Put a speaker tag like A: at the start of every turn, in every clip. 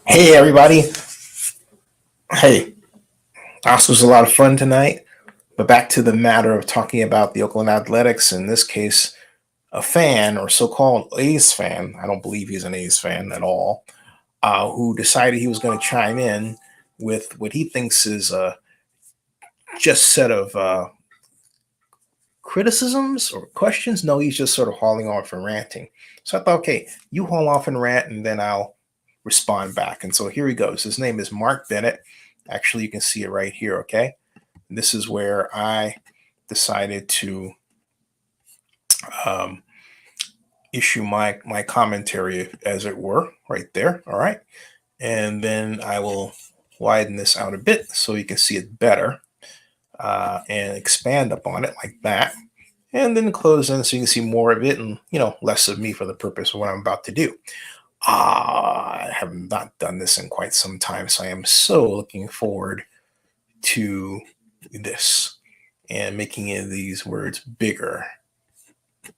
A: Hey everybody. Hey, this was a lot of fun tonight. But back to the matter of talking about the Oakland Athletics, in this case, a fan or so-called A's fan, I don't believe he's an A's fan at all, who decided he was going to chime in with what he thinks is a just set of criticisms or questions. No, he's just sort of hauling off and ranting. So I thought, okay, you haul off and rant, and then I'll respond back. And so here he goes. His name is Mark Bennett. Actually, you can see it right here, okay? This is where I decided to um, issue my commentary, as it were, right there. All right. And then I will widen this out a bit so you can see it better and expand upon it like that. And then close in so you can see more of it and, less of me for the purpose of what I'm about to do. I have not done this in quite some time, so I am so looking forward to this and making these words bigger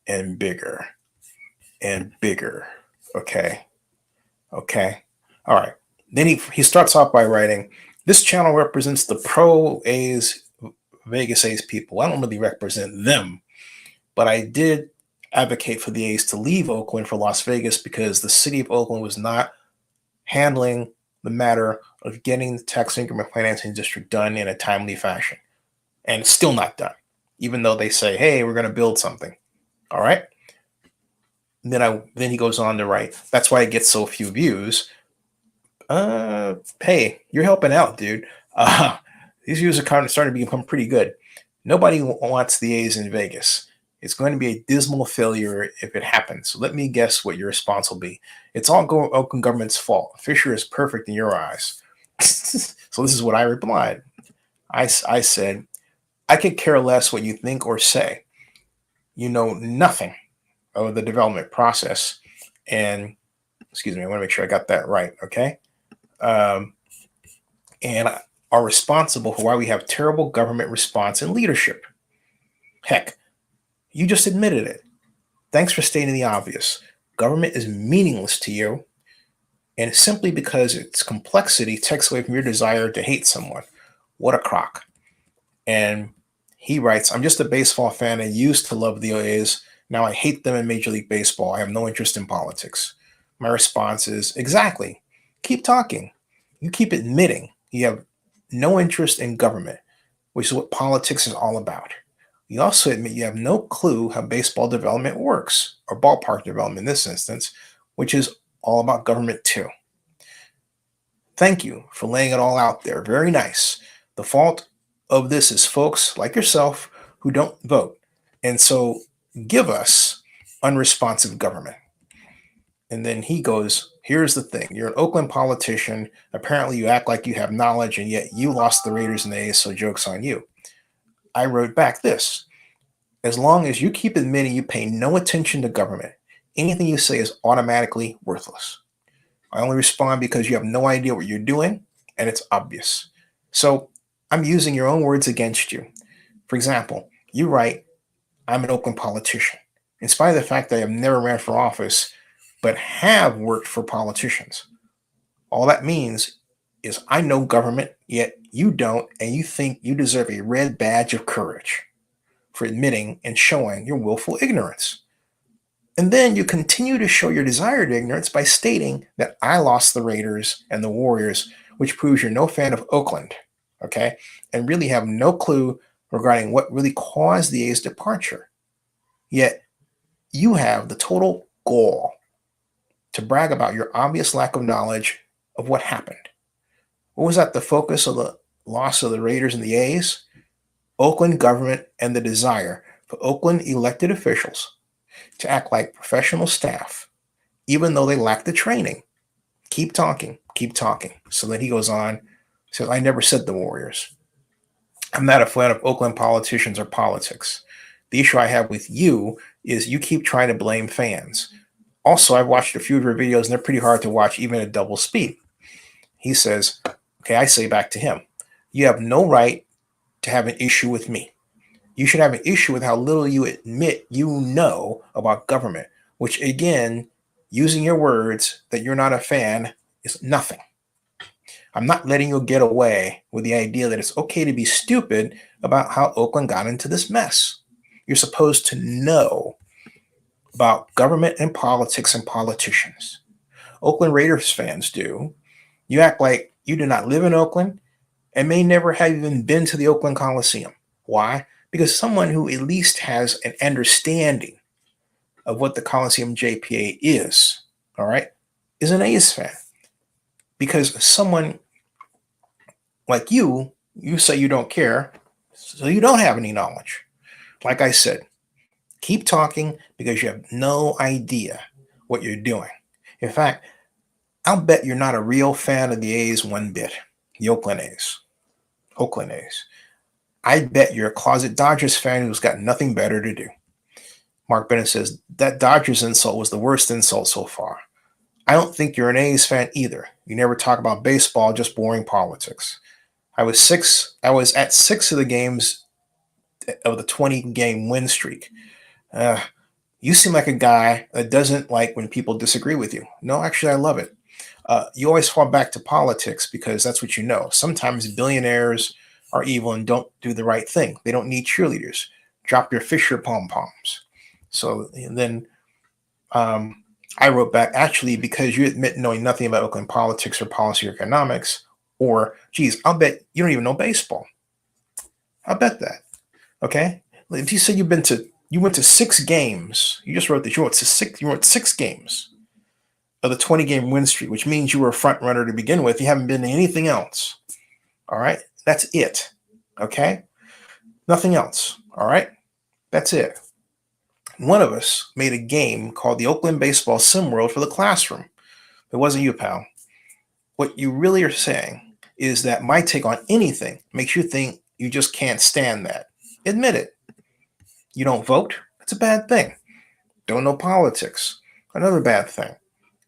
A: and bigger and bigger. Okay. Okay. All right. Then he starts off by writing, "This channel represents the pro A's, Vegas A's people. I don't really represent them, but I did advocate for the A's to leave Oakland for Las Vegas because the city of Oakland was not handling the matter of getting the tax increment financing district done in a timely fashion. And it's still not done, even though they say, hey, we're going to build something." All right. Then he goes on to write, "That's why it gets so few views." Hey, you're helping out, dude. These views are starting to become pretty good. Nobody wants the A's in Vegas. It's going to be a dismal failure if it happens. So let me guess what your response will be. It's all Oakland government's fault. Fisher is perfect in your eyes. So this is what I replied. I said, I could care less what you think or say. You know nothing of the development process. And, excuse me, I want to make sure I got that right, okay? And are responsible for why we have terrible government response and leadership. Heck, you just admitted it. Thanks for stating the obvious. Government is meaningless to you, and simply because its complexity takes away from your desire to hate someone. What a crock. And he writes, "I'm just a baseball fan and used to love the A's. Now I hate them in Major League Baseball. I have no interest in politics." My response is, exactly. Keep talking. You keep admitting you have no interest in government, which is what politics is all about. You also admit you have no clue how baseball development works, or ballpark development in this instance, which is all about government too. Thank you for laying it all out there. Very nice. The fault of this is folks like yourself who don't vote. And so give us unresponsive government. And then he goes, here's the thing. You're an Oakland politician. Apparently you act like you have knowledge, and yet you lost the Raiders and the A's, so joke's on you. I wrote back this. As long as you keep admitting you pay no attention to government, anything you say is automatically worthless. I only respond because you have no idea what you're doing, and it's obvious. So I'm using your own words against you. For example, you write, I'm an Oakland politician, in spite of the fact that I have never ran for office, but have worked for politicians. All that means is I know government, yet you don't, and you think you deserve a red badge of courage for admitting and showing your willful ignorance. And then you continue to show your desired ignorance by stating that I lost the Raiders and the Warriors, which proves you're no fan of Oakland, okay? And really have no clue regarding what really caused the A's departure. Yet you have the total gall to brag about your obvious lack of knowledge of what happened. What was at the focus of the loss of the Raiders and the A's? Oakland government and the desire for Oakland elected officials to act like professional staff, even though they lack the training. Keep talking, keep talking. So then he goes on, says, I never said the Warriors. I'm not a fan of Oakland politicians or politics. The issue I have with you is you keep trying to blame fans. Also, I've watched a few of your videos, and they're pretty hard to watch, even at double speed. He says, okay, I say back to him, you have no right to have an issue with me. You should have an issue with how little you admit you know about government, which again, using your words that you're not a fan is nothing. I'm not letting you get away with the idea that it's okay to be stupid about how Oakland got into this mess. You're supposed to know about government and politics and politicians. Oakland Raiders fans do. You act like you do not live in Oakland and may never have even been to the Oakland Coliseum. Why? Because someone who at least has an understanding of what the Coliseum JPA is, all right, is an A's fan. Because someone like you say you don't care, so you don't have any knowledge. Like I said, keep talking because you have no idea what you're doing. In fact, I'll bet you're not a real fan of the A's one bit. The Oakland A's. Oakland A's. I bet you're a closet Dodgers fan who's got nothing better to do. Mark Bennett says, that Dodgers insult was the worst insult so far. I don't think you're an A's fan either. You never talk about baseball, just boring politics. I was at 6 of the games of the 20-game win streak. You seem like a guy that doesn't like when people disagree with you. No, actually, I love it. You always fall back to politics because that's what you know. Sometimes billionaires are evil and don't do the right thing. They don't need cheerleaders. Drop your Fisher pom-poms. So then I wrote back, actually, because you admit knowing nothing about Oakland politics or policy or economics, or, geez, I'll bet you don't even know baseball. I'll bet that. Okay? If you say you went to 6 games, you just wrote that you went 6 games of the 20-game win streak, which means you were a front runner to begin with. You haven't been to anything else. All right? That's it. Okay? Nothing else. All right? That's it. One of us made a game called the Oakland Baseball Sim World for the classroom. It wasn't you, pal. What you really are saying is that my take on anything makes you think you just can't stand that. Admit it. You don't vote? That's a bad thing. Don't know politics? Another bad thing.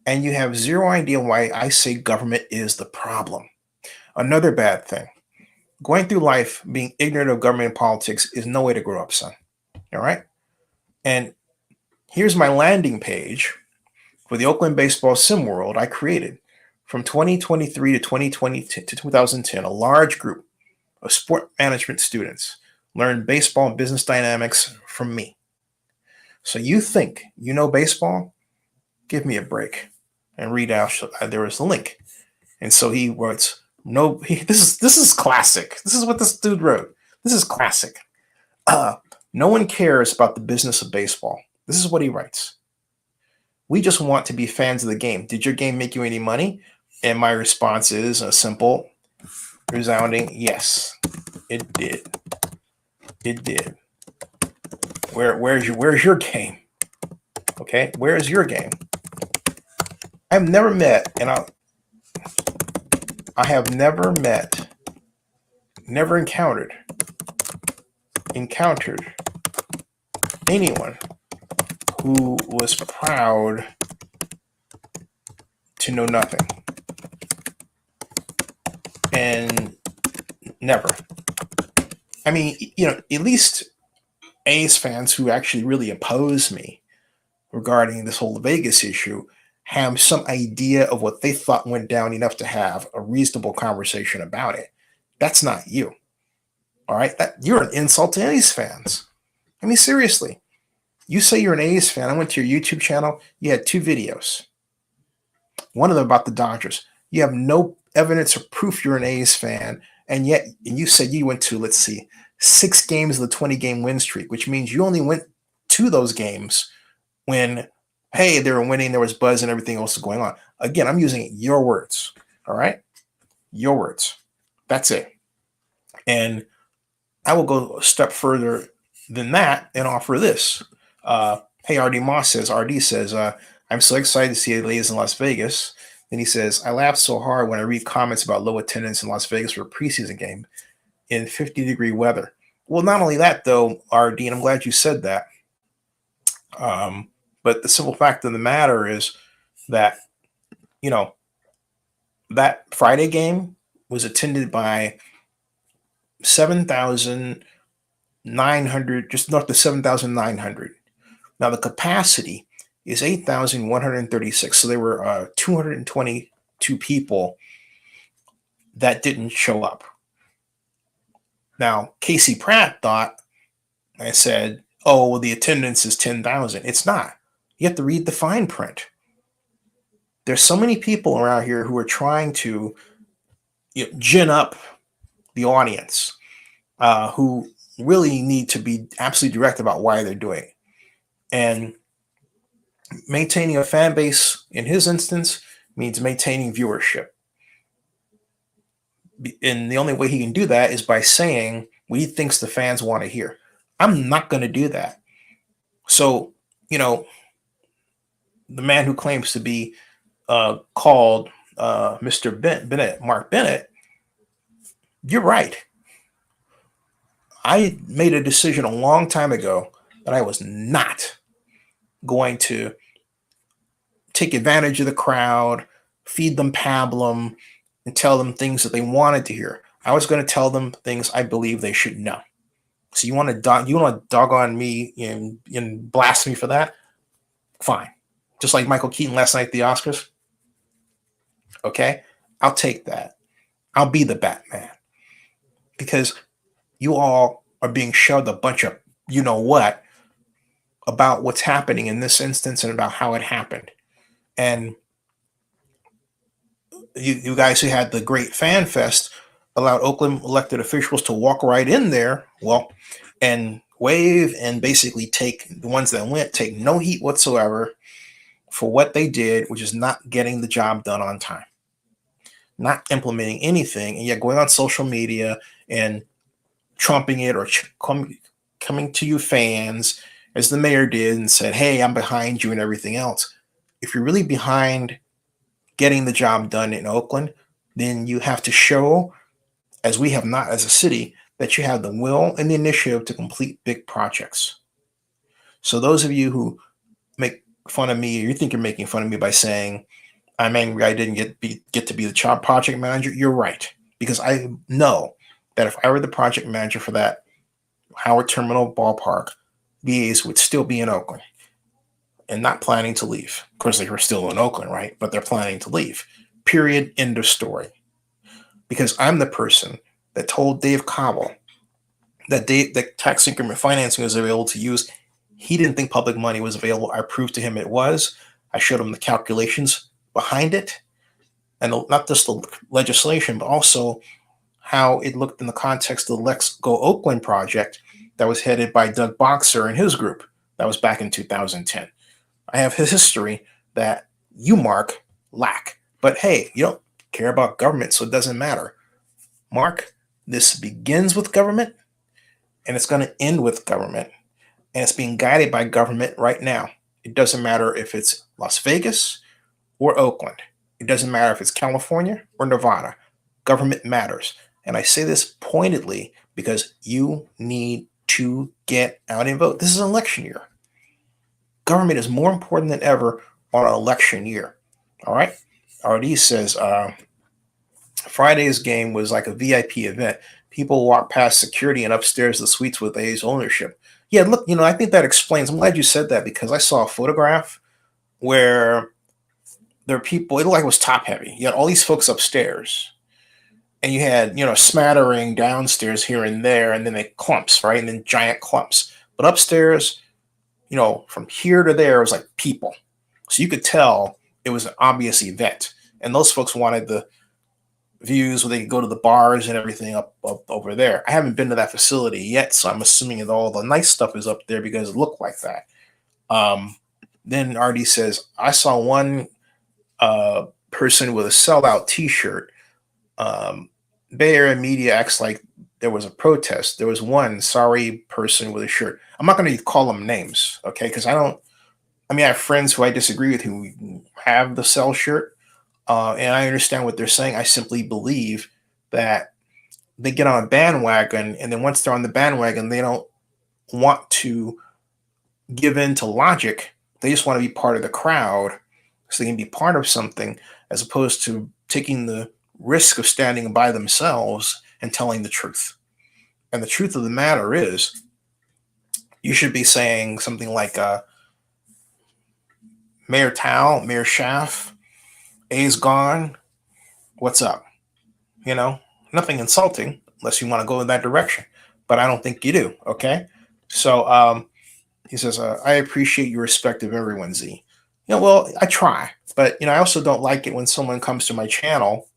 A: And you have zero idea why I say government is the problem. Another bad thing. Going through life being ignorant of government and politics is no way to grow up, son. All right? And here's my landing page for the Oakland Baseball Sim World I created. From 2023 to 2010, a large group of sport management students learned baseball and business dynamics from me. So you think you know baseball? Give me a break and read out. There is a link. And so he writes, this is classic. This is what this dude wrote. This is classic. No one cares about the business of baseball. This is what he writes. We just want to be fans of the game. Did your game make you any money? And my response is a simple, resounding yes. It did. It did. Where's your game? Okay, where is your game? I've never met, and I have never met, never encountered anyone who was proud to know nothing. And never. I mean, at least A's fans who actually really oppose me regarding this whole Vegas issue have some idea of what they thought went down enough to have a reasonable conversation about it. That's not you. All right? You're an insult to A's fans. I mean, seriously. You say you're an A's fan. I went to your YouTube channel. You had 2 videos. One of them about the Dodgers. You have no evidence or proof you're an A's fan, and yet you said you went to, 6 games of the 20-game win streak, which means you only went to those games when, hey, they were winning, there was buzz and everything else was going on. Again, I'm using your words, all right? Your words. That's it. And I will go a step further than that and offer this. Hey, RD says, I'm so excited to see the A's in Las Vegas. Then he says, I laugh so hard when I read comments about low attendance in Las Vegas for a preseason game in 50-degree weather. Well, not only that, though, RD, and I'm glad you said that. But the simple fact of the matter is that, that Friday game was attended by 7,900, just north of 7,900. Now, the capacity is 8,136. So there were 222 two people that didn't show up. Now, Casey Pratt thought, I said, oh, well, the attendance is 10,000. It's not. You have to read the fine print. There's so many people around here who are trying to gin up the audience, who really need to be absolutely direct about why they're doing it. And maintaining a fan base in his instance means maintaining viewership. And the only way he can do that is by saying what he thinks the fans want to hear. I'm not going to do that. So, the man who claims to be called Mr. Bennett, Mark Bennett, you're right. I made a decision a long time ago that I was not going to take advantage of the crowd, feed them pablum, and tell them things that they wanted to hear. I was going to tell them things I believe they should know. So you want to dog on me and blast me for that? Fine. Just like Michael Keaton last night at the Oscars. Okay? I'll take that. I'll be the Batman. Because you all are being shoved a bunch of what about what's happening in this instance and about how it happened. And you guys who had the great fan fest allowed Oakland elected officials to walk right in there, and wave and basically take the ones that went, take no heat whatsoever for what they did, which is not getting the job done on time, not implementing anything, and yet going on social media and trumping it or coming to you fans, as the mayor did, and said, hey, I'm behind you and everything else. If you're really behind getting the job done in Oakland, then you have to show, as we have not as a city, that you have the will and the initiative to complete big projects. So those of you who make fun of me, or you think you're making fun of me by saying, I'm angry I didn't get to be the job project manager, you're right. Because I know that if I were the project manager for that Howard Terminal ballpark, VAs would still be in Oakland and not planning to leave. Of course, they were still in Oakland, right? But they're planning to leave. Period. End of story. Because I'm the person that told Dave Cobble that tax increment financing was available to use. He didn't think public money was available. I proved to him it was. I showed him the calculations behind it, and not just the legislation, but also how it looked in the context of the Let's Go Oakland project that was headed by Doug Boxer and his group. That was back in 2010. I have his history that you, Mark, lack. But hey, you don't care about government, so it doesn't matter. Mark, this begins with government, and it's going to end with government. And it's being guided by government right now. It doesn't matter if it's Las Vegas or Oakland. It doesn't matter if it's California or Nevada. Government matters. And I say this pointedly because you need to get out and vote. This is an election year. Government is more important than ever on an election year. All right? RD says Friday's game was like a VIP event. People walk past security and upstairs the suites with A's ownership. Yeah, look, I think that explains. I'm glad you said that because I saw a photograph where there are people, it looked like it was top heavy. You had all these folks upstairs, and you had, a smattering downstairs here and there, and then they clumps, right? And then giant clumps. But upstairs, from here to there, it was like people. So you could tell it was an obvious event. And those folks wanted the views where they could go to the bars and everything up over there. I haven't been to that facility yet, so I'm assuming that all the nice stuff is up there because it looked like that. Then RD says, I saw one person with a sellout t-shirt. Bay Area media acts like there was a protest. There was one sorry person with a shirt. I'm not going to call them names, okay? Because I have friends who I disagree with who have the sell shirt. And I understand what they're saying. I simply believe that they get on a bandwagon, and then once they're on the bandwagon, they don't want to give in to logic. They just want to be part of the crowd so they can be part of something, as opposed to taking the risk of standing by themselves and telling the truth. And the truth of the matter is, you should be saying something like, Mayor Tao, Mayor Schaaf, A's gone, What's up? You know, nothing insulting unless you want to go in that direction, but I don't think you do. Okay. So he says, I appreciate your respect of everyone, Z. Well, I try, but I also don't like it when someone comes to my channel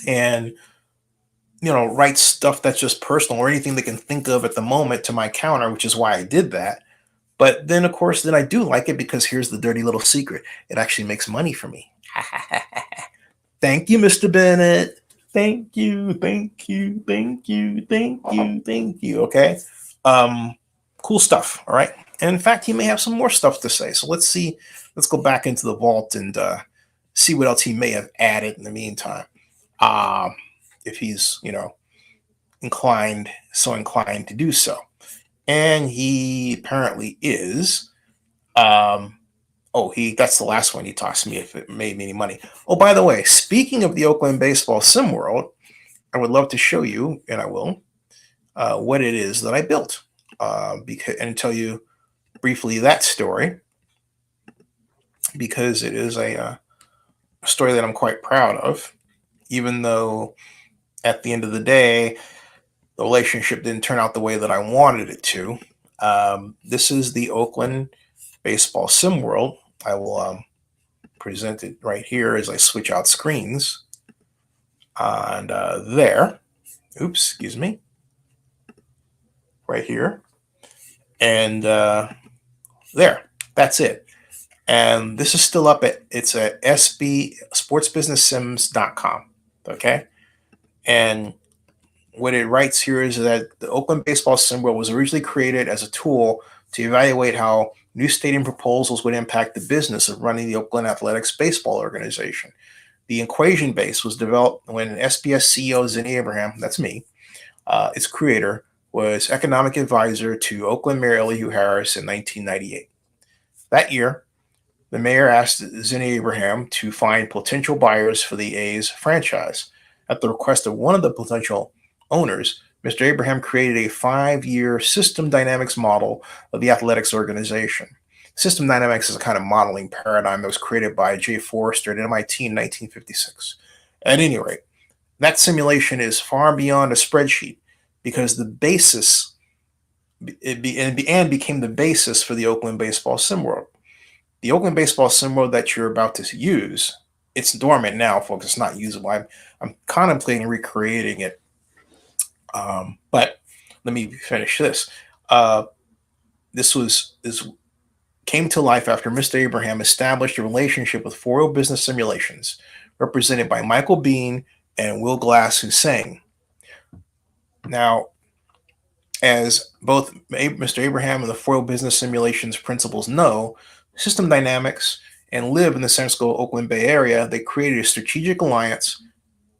A: and writes stuff that's just personal or anything they can think of at the moment to my counter, which is why I did that. But then, of course, then I do like it because here's the dirty little secret: it actually makes money for me. Thank you, Mr. Bennett. Thank you, thank you, thank you, thank you, thank you. Okay. Um, cool stuff. All right. And in fact, he may have some more stuff to say. So let's see. Let's go back into the vault and see what else he may have added in the meantime. Um, if he's, so inclined to do so. And he apparently is. That's the last one he tossed me if it made me any money. Oh, by the way, speaking of the Oakland baseball sim world, I would love to show you, and I will, what it is that I built, and tell you briefly that story, because it is a story that I'm quite proud of, even though at the end of the day, the relationship didn't turn out the way that I wanted it to. This is the Oakland baseball sim world. I will present it right here as I switch out screens. And there, oops, excuse me, right here. And there, that's it. And this is still up it's at sportsbusinesssims.com. Okay. And what it writes here is that the Oakland baseball sim world was originally created as a tool to evaluate how new stadium proposals would impact the business of running the Oakland Athletics baseball organization. The equation base was developed when SBS CEO Zennie Abraham, that's me, its creator, was economic advisor to Oakland Mayor Elihu Harris in 1998. That year, the mayor asked Zennie Abraham to find potential buyers for the A's franchise. At the request of one of the potential owners, Mr. Abraham created a 5-year system dynamics model of the athletics organization. System dynamics is a kind of modeling paradigm that was created by J. Forrester at MIT in 1956. At any rate, that simulation is far beyond a spreadsheet because the basis became the basis for the Oakland baseball sim world. The Oakland baseball sim world that you're about to use, it's dormant now, folks. It's not usable. I'm contemplating recreating it. But let me finish this. This came to life after Mr. Abraham established a relationship with Foro Business Simulations, represented by Michael Bean and Will Glass Hussein. Now, as both Mr. Abraham and the Foro Business Simulations principals know, system dynamics and live in the San Francisco Oakland Bay Area, they created a strategic alliance.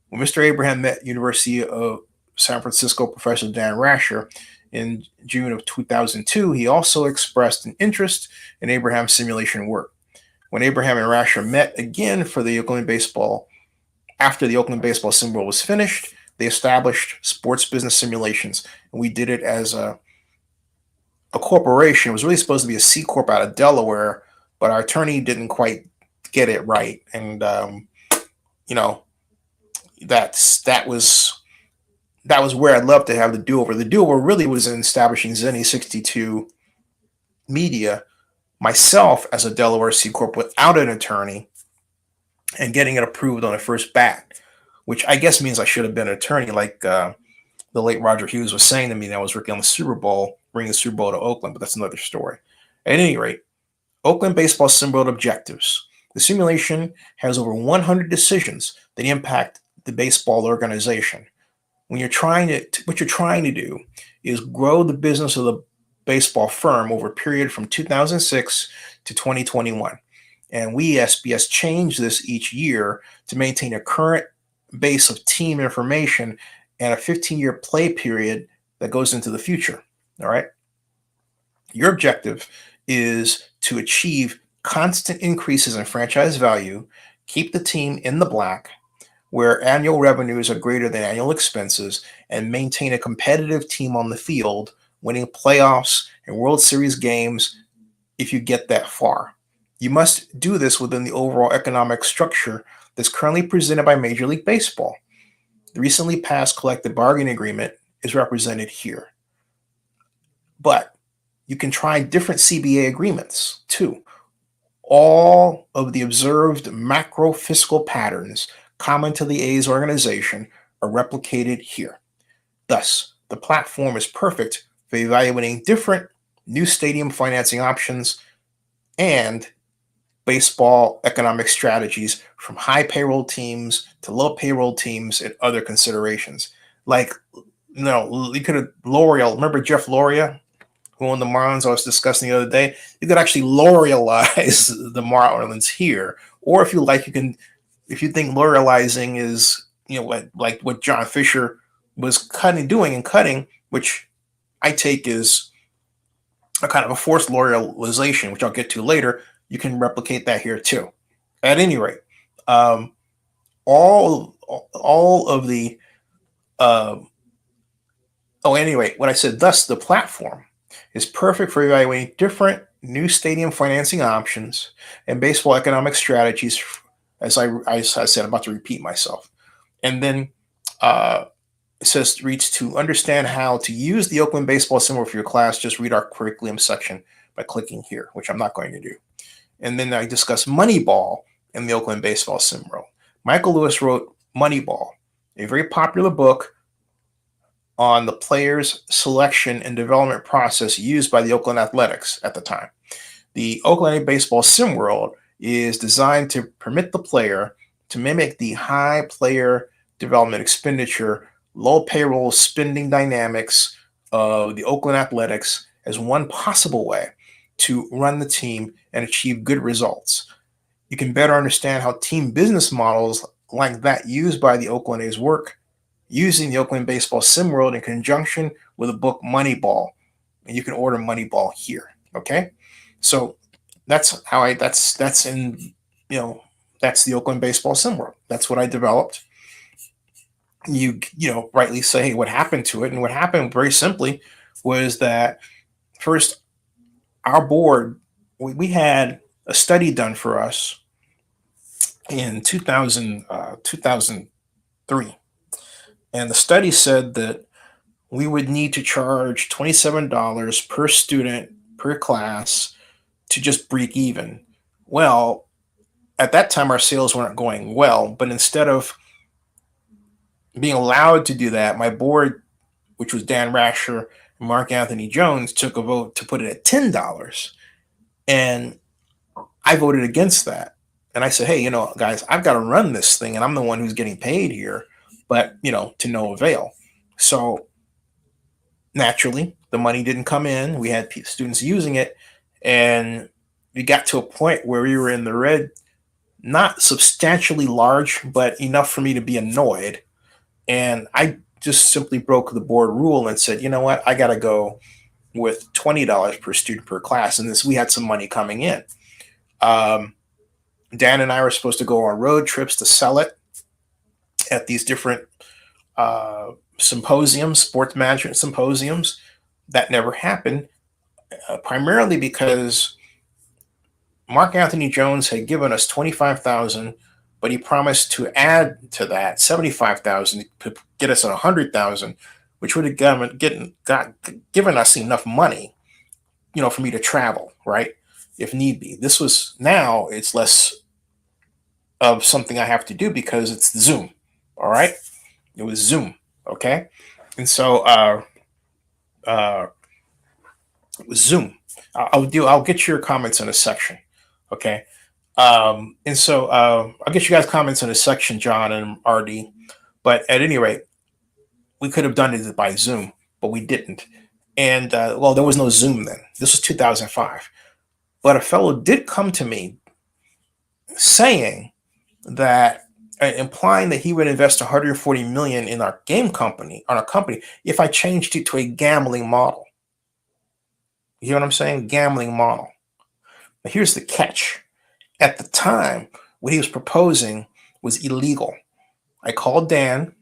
A: When Mr. Abraham met University of San Francisco professor Dan Rasher in June of 2002, he also expressed an interest in Abraham's simulation work. When Abraham and Rasher met again for the Oakland baseball, after the Oakland baseball sim world was finished, they established Sports Business Simulations, and we did it as a corporation. It was really supposed to be a C corp out of Delaware, but our attorney didn't quite get it right, and that was where I'd love to have the do-over. The do-over really was in establishing Zennie62 Media, myself as a Delaware C corp without an attorney, and getting it approved on the first bat, which I guess means I should have been an attorney, like the late Roger Hughes was saying to me that I was working on the Super Bowl, bringing the Super Bowl to Oakland, but that's another story. At any rate, Oakland baseball sim world objectives. The simulation has over 100 decisions that impact the baseball organization. What you're trying to do is grow the business of the baseball firm over a period from 2006 to 2021. And we, SBS, change this each year to maintain a current base of team information and a 15-year play period that goes into the future. All right. Your objective is to achieve constant increases in franchise value, keep the team in the black, where annual revenues are greater than annual expenses, and maintain a competitive team on the field, winning playoffs and World Series games if you get that far. You must do this within the overall economic structure that's currently presented by Major League Baseball. The recently passed collective bargaining agreement is represented here. But you can try different CBA agreements too. All of the observed macro fiscal patterns common to the A's organization are replicated here. Thus, the platform is perfect for evaluating different new stadium financing options and baseball economic strategies from high payroll teams to low payroll teams and other considerations. Like, you could have L'Oreal. Remember Jeff Loria, who owned the Marlins I was discussing the other day? You could actually L'Orealize the Marlins here. Or if you like, if you think L'Orealizing is, what John Fisher was cutting, which I take is a kind of a forced L'Orealization, which I'll get to later. You can replicate that here too. At any rate, all of the anyway, what I said, thus the platform is perfect for evaluating different new stadium financing options and baseball economic strategies. As I said, I'm about to repeat myself. And then it says to understand how to use the Oakland baseball symbol for your class, just read our curriculum section by clicking here, which I'm not going to do. And then I discuss Moneyball and the Oakland baseball symbol. Michael Lewis wrote Moneyball, a very popular book on the players' selection and development process used by the Oakland Athletics at the time. The Oakland baseball sim world is designed to permit the player to mimic the high player development expenditure, low payroll spending dynamics of the Oakland Athletics as one possible way to run the team and achieve good results. You can better understand how team business models like that used by the Oakland A's work using the Oakland baseball sim world in conjunction with the book Moneyball. And you can order Moneyball here. Okay. So that's how that's the Oakland baseball sim world. That's what I developed. You rightly say, hey, what happened to it? And what happened very simply was that first, our board, we had a study done for us in 2003. And the study said that we would need to charge $27 per student per class to just break even. Well, at that time, our sales weren't going well, but instead of being allowed to do that, my board, which was Dan Rasher and Mark Anthony Jones, took a vote to put it at $10. And I voted against that. And I said, hey, guys, I've got to run this thing, and I'm the one who's getting paid here, but, to no avail. So naturally, the money didn't come in. We had students using it, and we got to a point where we were in the red, not substantially large, but enough for me to be annoyed. And I just simply broke the board rule and said, you know what, I got to go with $20 per student per class. And we had some money coming in. Dan and I were supposed to go on road trips to sell it at these different symposiums, sports management symposiums. That never happened, primarily because Mark Anthony Jones had given us $25,000, but he promised to add to that $75,000 to get us at $100,000, which would have given us enough money, for me to travel, right, if need be. Now it's less of something I have to do because it's Zoom. All right, it was Zoom. Okay, and so it was Zoom. I'll get your comments in a section. Okay. And so I'll get you guys comments in a section, John and RD. But at any rate, we could have done it by Zoom, but we didn't. And there was no Zoom then. This was 2005. But a fellow did come to me saying that, implying that he would invest $140 million in our company, if I changed it to a gambling model. You hear what I'm saying? Gambling model. But here's the catch. At the time, what he was proposing was illegal. I called Dan.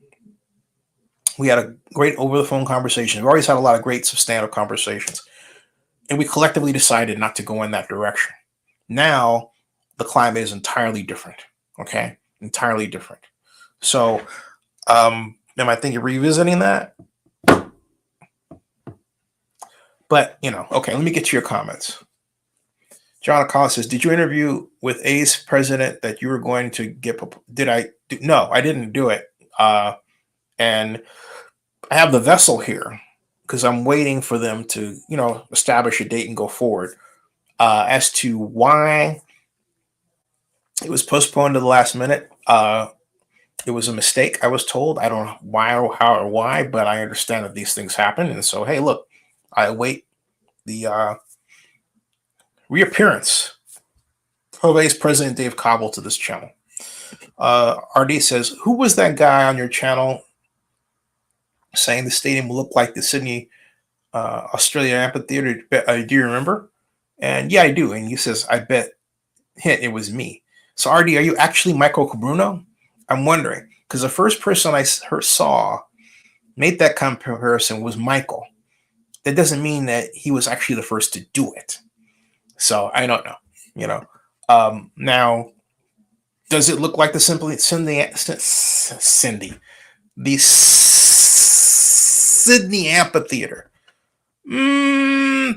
A: We had a great over-the-phone conversation. We've always had a lot of great substantive conversations. And we collectively decided not to go in that direction. Now, the climate is entirely different. Okay? entirely different. So, am I thinking revisiting that? But, okay, let me get to your comments. John Acosta says, did you interview with A's president that you were going to get? Did I? No, I didn't do it. And I have the vessel here because I'm waiting for them to, establish a date and go forward. As to why it was postponed to the last minute, it was a mistake, I was told. I don't know why or how or why, but I understand that these things happen. And so, hey, look, I await the reappearance of A's President Dave Cobble to this channel. RD says, who was that guy on your channel saying the stadium will look like the Sydney Australia Amphitheater? Do you remember? And yeah, I do. And he says, I bet it was me. So RD, are you actually Michael Cabruno? I'm wondering, because the first person I saw made that comparison was Michael. That doesn't mean that he was actually the first to do it. So I don't know, now, does it look like the Sydney Amphitheater?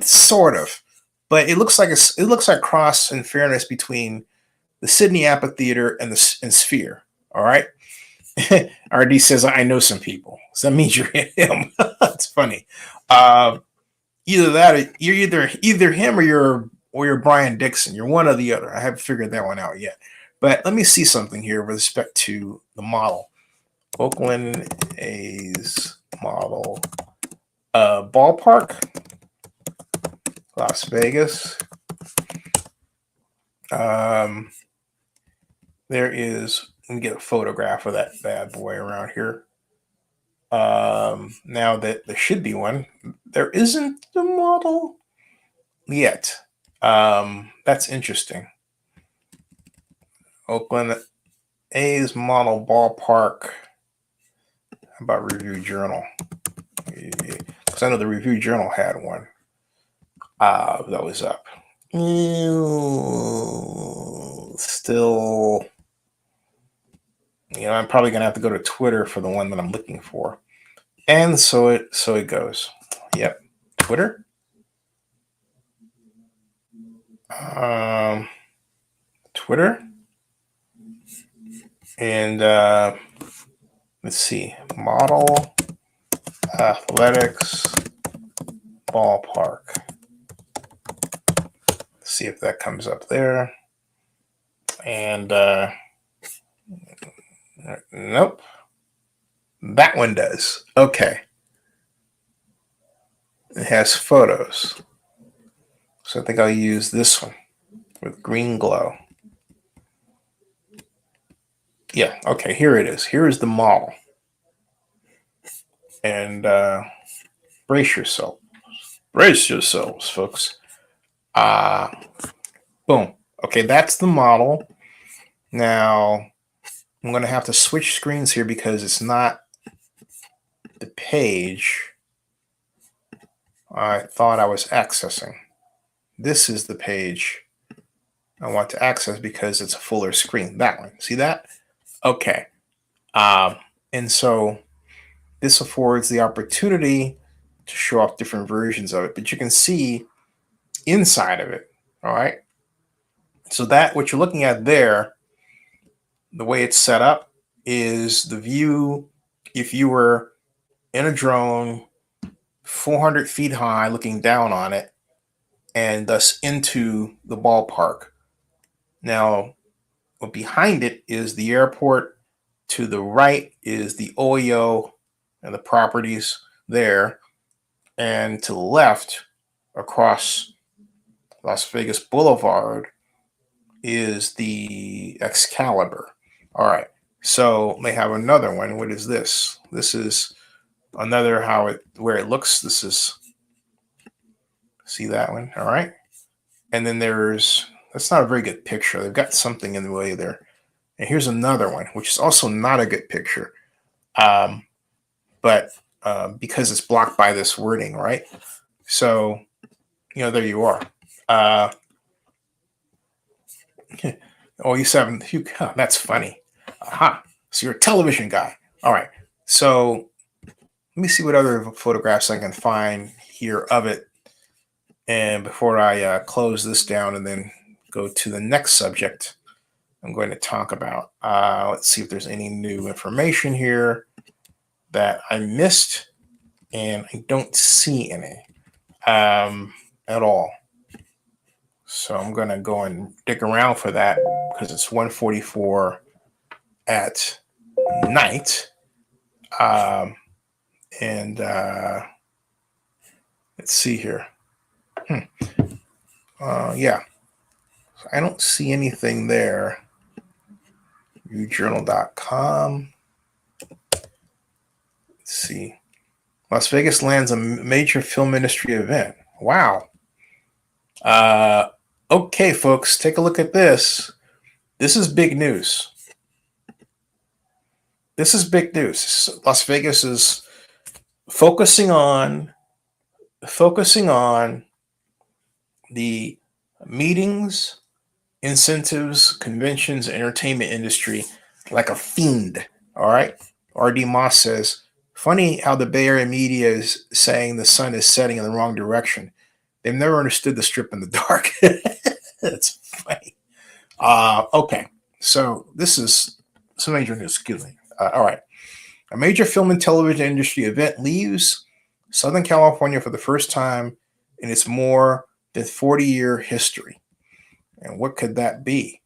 A: Sort of, but it looks like cross, in fairness, between the Sydney Amphitheater and Sphere. All right. RD says, I know some people. So that means you're him. That's funny. Either that, or you're either him or you're Brian Dixon. You're one or the other. I haven't figured that one out yet. But let me see something here with respect to the model. Oakland A's model. Ballpark. Las Vegas. There is, let me get a photograph of that bad boy around here. Now that there should be one, there isn't a model yet. That's interesting. Oakland A's model ballpark. How about Review Journal? Because I know the Review Journal had one. That was up. Still, I'm probably gonna have to go to Twitter for the one that I'm looking for. And so it goes. Yep, Twitter. Twitter. And let's see, model athletics ballpark. Let's see if that comes up there. And nope, that one does. Okay, it has photos, so I think I'll use this one with green glow. Yeah, okay, here it is. Here is the model. And brace yourselves, folks. Boom. Okay, that's the model. Now, I'm going to have to switch screens here because it's not the page I thought I was accessing. This is the page I want to access because it's a fuller screen. That one. See that? Okay. And so this affords the opportunity to show off different versions of it, but you can see inside of it. All right. So that what you're looking at there, the way it's set up, is the view if you were in a drone 400 feet high looking down on it and thus into the ballpark. Now, behind it is the airport. To the right is the OEO and the properties there. And to the left, across Las Vegas Boulevard, is the Excalibur. All right. So they have another one. What is this? This is another where it looks. This is, see that one? All right. And then that's not a very good picture. They've got something in the way there. And here's another one, which is also not a good picture. But because it's blocked by this wording, right? So, there you are. Oh, that's funny. Aha. So you're a television guy. All right. So let me see what other photographs I can find here of it. And before I close this down and then go to the next subject I'm going to talk about, let's see if there's any new information here that I missed. And I don't see any at all. So I'm going to go and dig around for that because it's 1:44 at night. And let's see here. Yeah, I don't see anything there. Viewjournal.com. Let's see. Las Vegas lands a major film industry event. Wow. Okay, folks, take a look at this. This is big news. This is big news. Las Vegas is focusing on the meetings, incentives, conventions, entertainment industry like a fiend. All right. RD Moss says, funny how the Bay Area media is saying the sun is setting in the wrong direction. They've never understood the strip in the dark. That's funny. Okay. So this is some major news. Excuse me. All right. A major film and television industry event leaves Southern California for the first time in its more than 40-year history. And what could that be?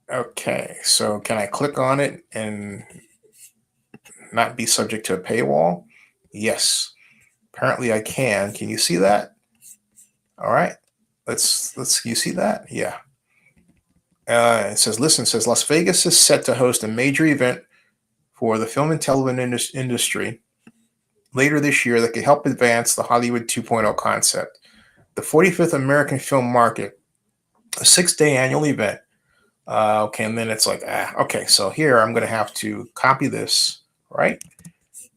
A: Okay, so can I click on it and not be subject to a paywall? Yes, apparently I can. Can you see that? All right, let's. You see that? Yeah. It says, listen, it says Las Vegas is set to host a major event for the film and television industry later this year that could help advance the Hollywood 2.0 concept. The 45th American Film Market, a 6-day annual event. Okay, and then it's like, okay, so here I'm going to have to copy this, right?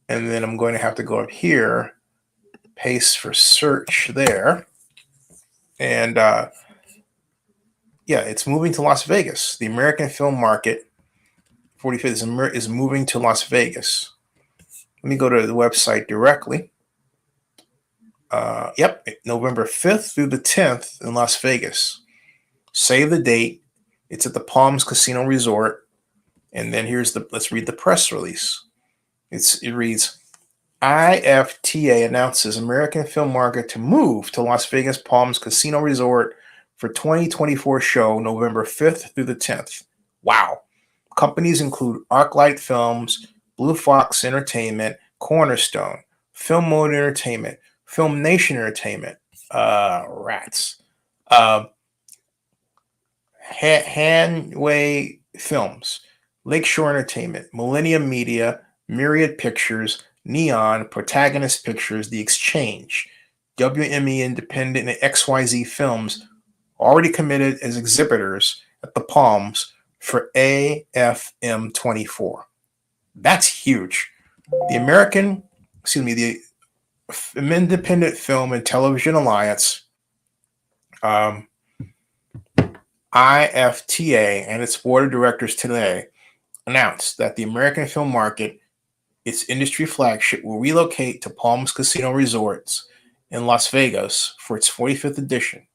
A: And then I'm going to have to go up here, paste for search there. And yeah, it's moving to Las Vegas. The American Film Market, 45th, is moving to Las Vegas. Let me go to the website directly. Yep, November 5th through the 10th in Las Vegas. Save the date. It's at the Palms Casino Resort. And then let's read the press release. It reads, IFTA announces American Film Market to move to Las Vegas Palms Casino Resort for 2024 show November 5th through the 10th. Wow. Companies include ArcLight Films, Blue Fox Entertainment, Cornerstone, Film Mode Entertainment, Film Nation Entertainment, rats, Hanway Films, Lakeshore Entertainment, Millennium Media, Myriad Pictures, Neon, Protagonist Pictures, The Exchange, WME Independent, and XYZ Films already committed as exhibitors at the Palms for AFM 24. That's huge. The Independent Film and Television Alliance, IFTA, and its board of directors today announced that the American Film Market, its industry flagship, will relocate to Palms Casino Resorts in Las Vegas for its 45th edition.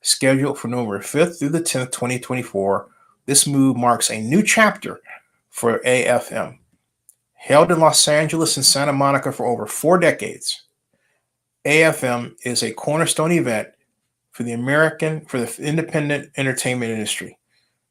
A: Scheduled for November 5th through the 10th, 2024, this move marks a new chapter for AFM. Held in Los Angeles and Santa Monica for over 4 decades, AFM is a cornerstone event for the independent entertainment industry.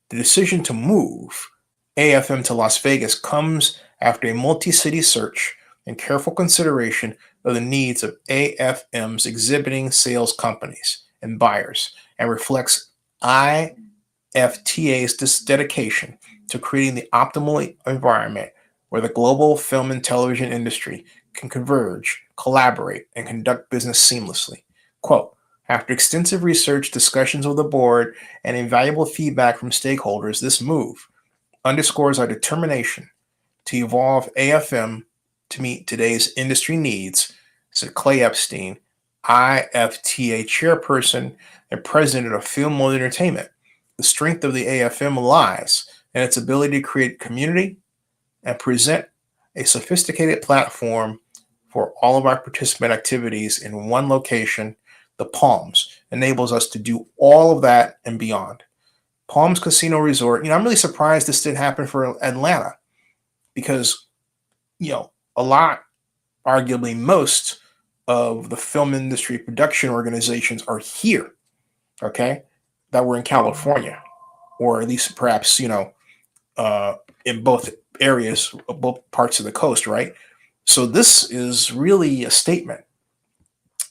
A: The decision to move AFM to Las Vegas comes after a multi-city search and careful consideration of the needs of AFM's exhibiting sales companies and buyers, and reflects IFTA's dedication to creating the optimal environment where the global film and television industry can converge, collaborate, and conduct business seamlessly. Quote, after extensive research, discussions with the board, and invaluable feedback from stakeholders, this move underscores our determination to evolve AFM to meet today's industry needs, said Clay Epstein, IFTA chairperson and president of Film Mode Entertainment. The strength of the AFM lies in its ability to create community and present a sophisticated platform for all of our participant activities in one location. The Palms enables us to do all of that and beyond. Palms Casino Resort, I'm really surprised this didn't happen for Atlanta because, a lot, arguably most of the film industry production organizations are here, okay, that were in California, or at least perhaps, in both areas, both parts of the coast, right? So this is really a statement.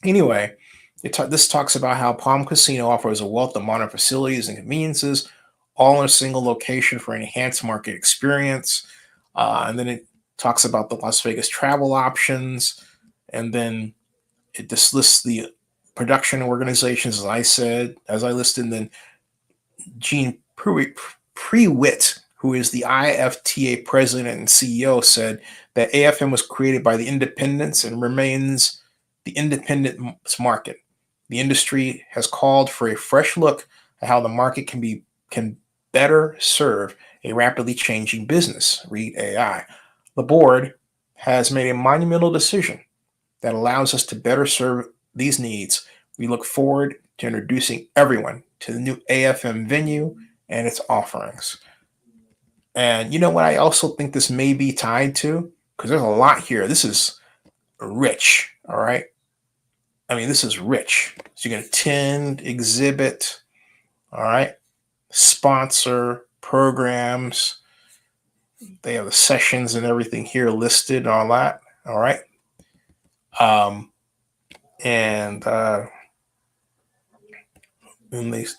A: Anyway, this talks about how Palm Casino offers a wealth of modern facilities and conveniences, all in a single location for an enhanced market experience. And then it talks about the Las Vegas travel options. And then it just lists the production organizations, as I listed. And then Gene Prewitt, who is the IFTA president and CEO, said that AFM was created by the independents and remains the independent market. The industry has called for a fresh look at how the market can better serve a rapidly changing business, read AI. The board has made a monumental decision that allows us to better serve these needs. We look forward to introducing everyone to the new AFM venue and its offerings. And you know what I also think this may be tied to? Because there's a lot here. This is rich, all right? I mean, this is rich. So you can attend, exhibit, all right? Sponsor programs. They have the sessions and everything here listed and all that, all right? And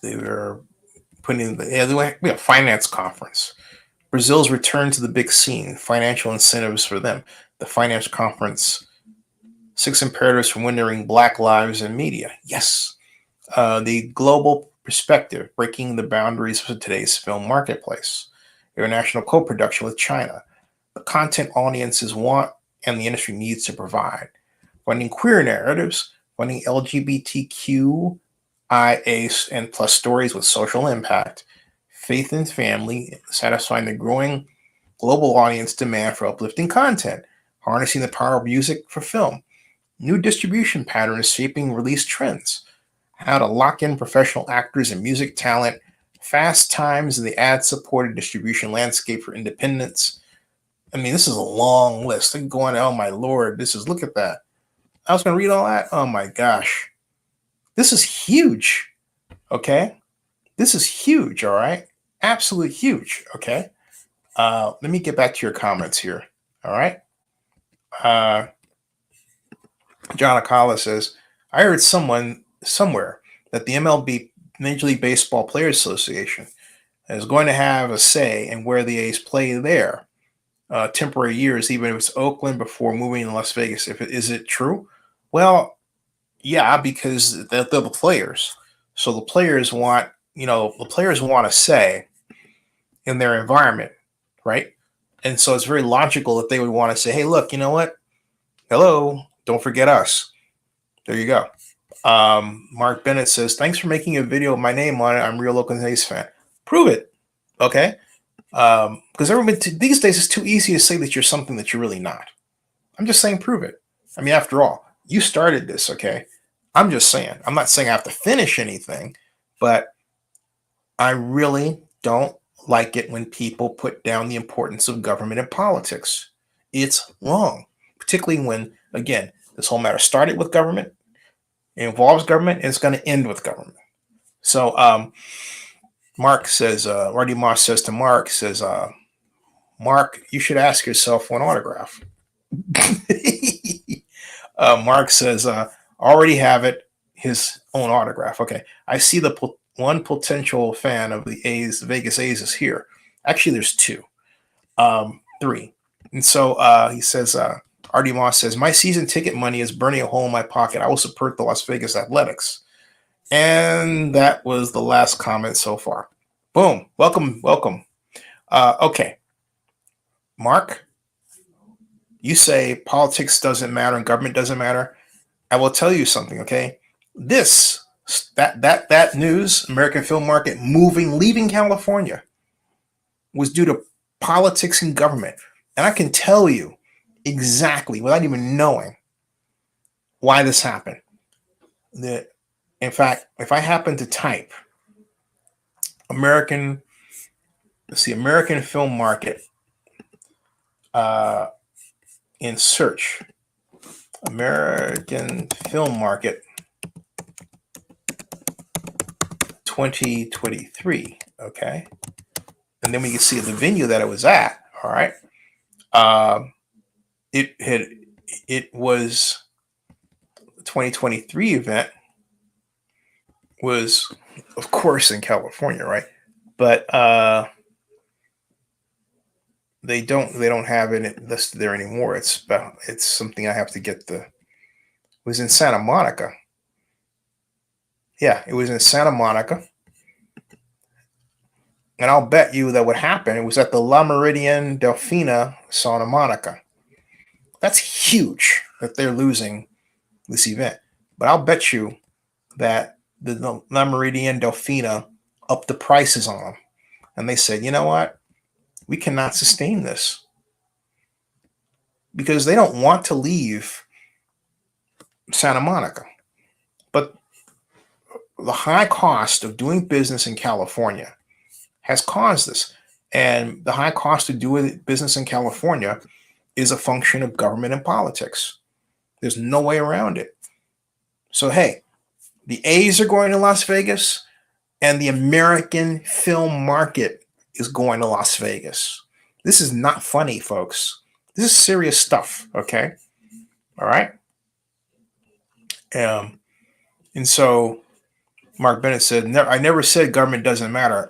A: they were putting we have finance conference. Brazil's return to the big scene, financial incentives for them. The finance conference, 6 imperatives for wintering Black lives in media. Yes. The global perspective, breaking the boundaries of today's film marketplace. International co-production with China. The content audiences want and the industry needs to provide. Funding queer narratives, funding LGBTQIA and plus stories with social impact. Faith and family, satisfying the growing global audience demand for uplifting content. Harnessing the power of music for film. New distribution patterns shaping release trends. How to lock in professional actors and music talent. Fast times in the ad-supported distribution landscape for independents. I mean, this is a long list. I'm going, oh my Lord, look at that. I was going to read all that. Oh my gosh. This is huge. Okay. This is huge. All right. Absolutely huge. Okay. Let me get back to your comments here. All right. John Akala says, I heard somewhere that the MLB, Major League Baseball Players Association, is going to have a say in where the A's play there. Temporary years, even if it's Oakland before moving to Las Vegas. Is it true? Well, yeah, because they're the players. So the players want a say in their environment, right? And so it's very logical that they would want to say, hey, look, you know what? Hello, don't forget us. There you go. Mark Bennett says, thanks for making a video with my name on it. I'm a real Oakland A's fan. Prove it. Okay. Because these days it's too easy to say that you're something that you're really not. I'm just saying, prove it. I mean, after all, you started this, okay? I'm just saying. I'm not saying I have to finish anything, but I really don't like it when people put down the importance of government and politics. It's wrong, particularly when, again, this whole matter started with government, it involves government, and it's going to end with government. So Mark says, Marty Moss says to Mark, Mark, you should ask yourself for an autograph. Mark says, already have it, his own autograph. Okay. I see one potential fan of the A's, the Vegas A's is here. Actually, there's 2. 3. And so he says, Artie Moss says, my season ticket money is burning a hole in my pocket. I will support the Las Vegas Athletics. And that was the last comment so far. Boom. Welcome. Okay. Mark, you say politics doesn't matter and government doesn't matter. I will tell you something, okay? This That news, American film market leaving California, was due to politics and government. And I can tell you exactly, without even knowing, why this happened. In fact, if I happen to type American, let's see, American film market in search, American film market 2023, okay? And then we can see the venue that it was at, all right? It was 2023 event was, of course, in California, right? But they don't have it listed there anymore. It's something I have to get the. It was in Santa Monica. Yeah, it was in Santa Monica. And I'll bet you that what happened, it was at the La Meridian Delfina, Santa Monica. That's huge that they're losing this event. But I'll bet you that the La Meridian Delfina upped the prices on them. And they said, you know what? We cannot sustain this. Because they don't want to leave Santa Monica. But the high cost of doing business in California has caused this. And the high cost of doing business in California is a function of government and politics. There's no way around it. So, hey, the A's are going to Las Vegas and the American film market is going to Las Vegas. This is not funny, folks. This is serious stuff, okay? All right? And so Mark Bennett said, I never said government doesn't matter.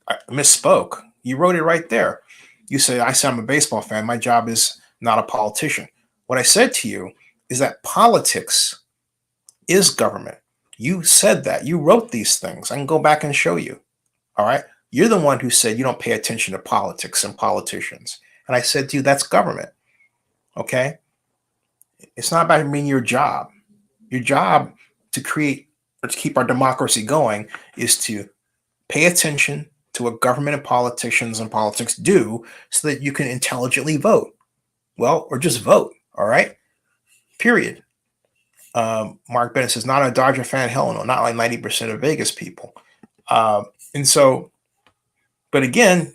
A: I misspoke. You wrote it right there. You said, I said I'm a baseball fan. My job is not a politician. What I said to you is that politics is government. You said that. You wrote these things. I can go back and show you. All right? You're the one who said you don't pay attention to politics and politicians. And I said to you, that's government. Okay? It's not about being your job. Your job to create or to keep our democracy going is to pay attention to what government and politicians and politics do so that you can intelligently vote. Well, or just vote. All right? Period. Mark Bennett says, not a Dodger fan. Hell no, not like 90% of Vegas people. And so, but again,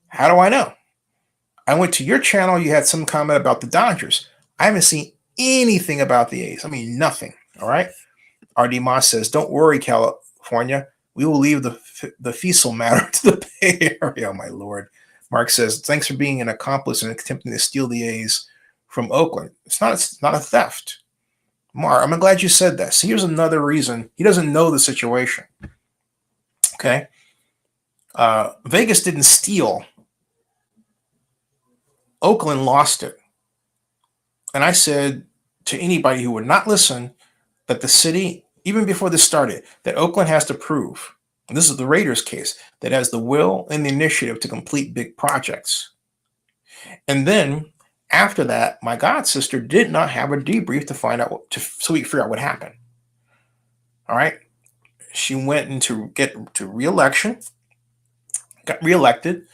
A: how do I know? I went to your channel. You had some comment about the Dodgers. I haven't seen anything about the A's. I mean, nothing. All right. R.D. Moss says, don't worry, California. We will leave the fecal matter to the Bay Area. Oh, my Lord. Mark says, thanks for being an accomplice in attempting to steal the A's from Oakland. It's not a theft. Mark, I'm glad you said that. So here's another reason. He doesn't know the situation. Okay. Vegas didn't steal. Oakland lost it. And I said to anybody who would not listen that the city, even before this started, that Oakland has to prove, and this is the Raiders case, that has the will and the initiative to complete big projects. And then after that, my god sister did not have a debrief to find out so we could figure out what happened. All right. She went into get to re-election, got reelected,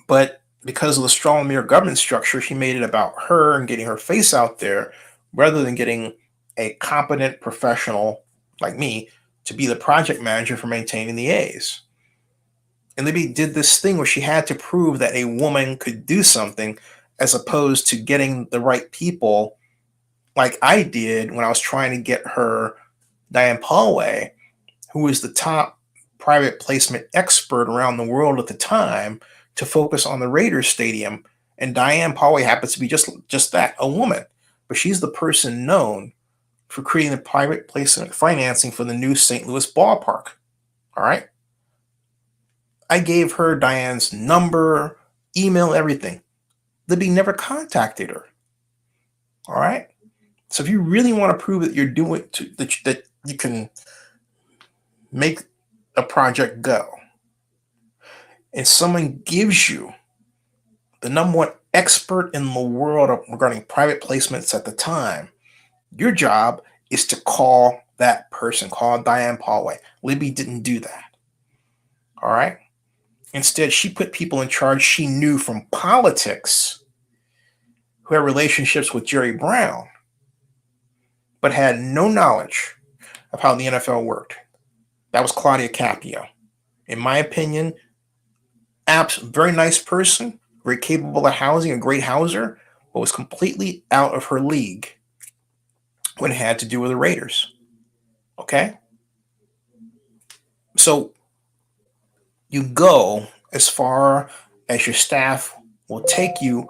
A: but because of the strong mirror government structure, she made it about her and getting her face out there rather than getting a competent professional like me to be the project manager for maintaining the A's. And Libby did this thing where she had to prove that a woman could do something as opposed to getting the right people like I did when I was trying to get her Diane Paulway, who was the top private placement expert around the world at the time, to focus on the Raiders stadium. And Diane Paulway happens to be just that, a woman. But she's the person known for creating the private placement financing for the new St. Louis ballpark. All right. I gave her Diane's number, email, everything. Libby never contacted her. All right. So if you really want to prove that you're doing that you can make a project go, and someone gives you the number one expert in the world regarding private placements at the time, your job is to call that person called Diane Paulway. Libby didn't do that. All right. Instead, she put people in charge she knew from politics who had relationships with Jerry Brown, but had no knowledge of how the NFL worked. That was Claudia Capio. In my opinion, very nice person, very capable of housing, a great houser, but was completely out of her league when it had to do with the Raiders. Okay? So you go as far as your staff will take you,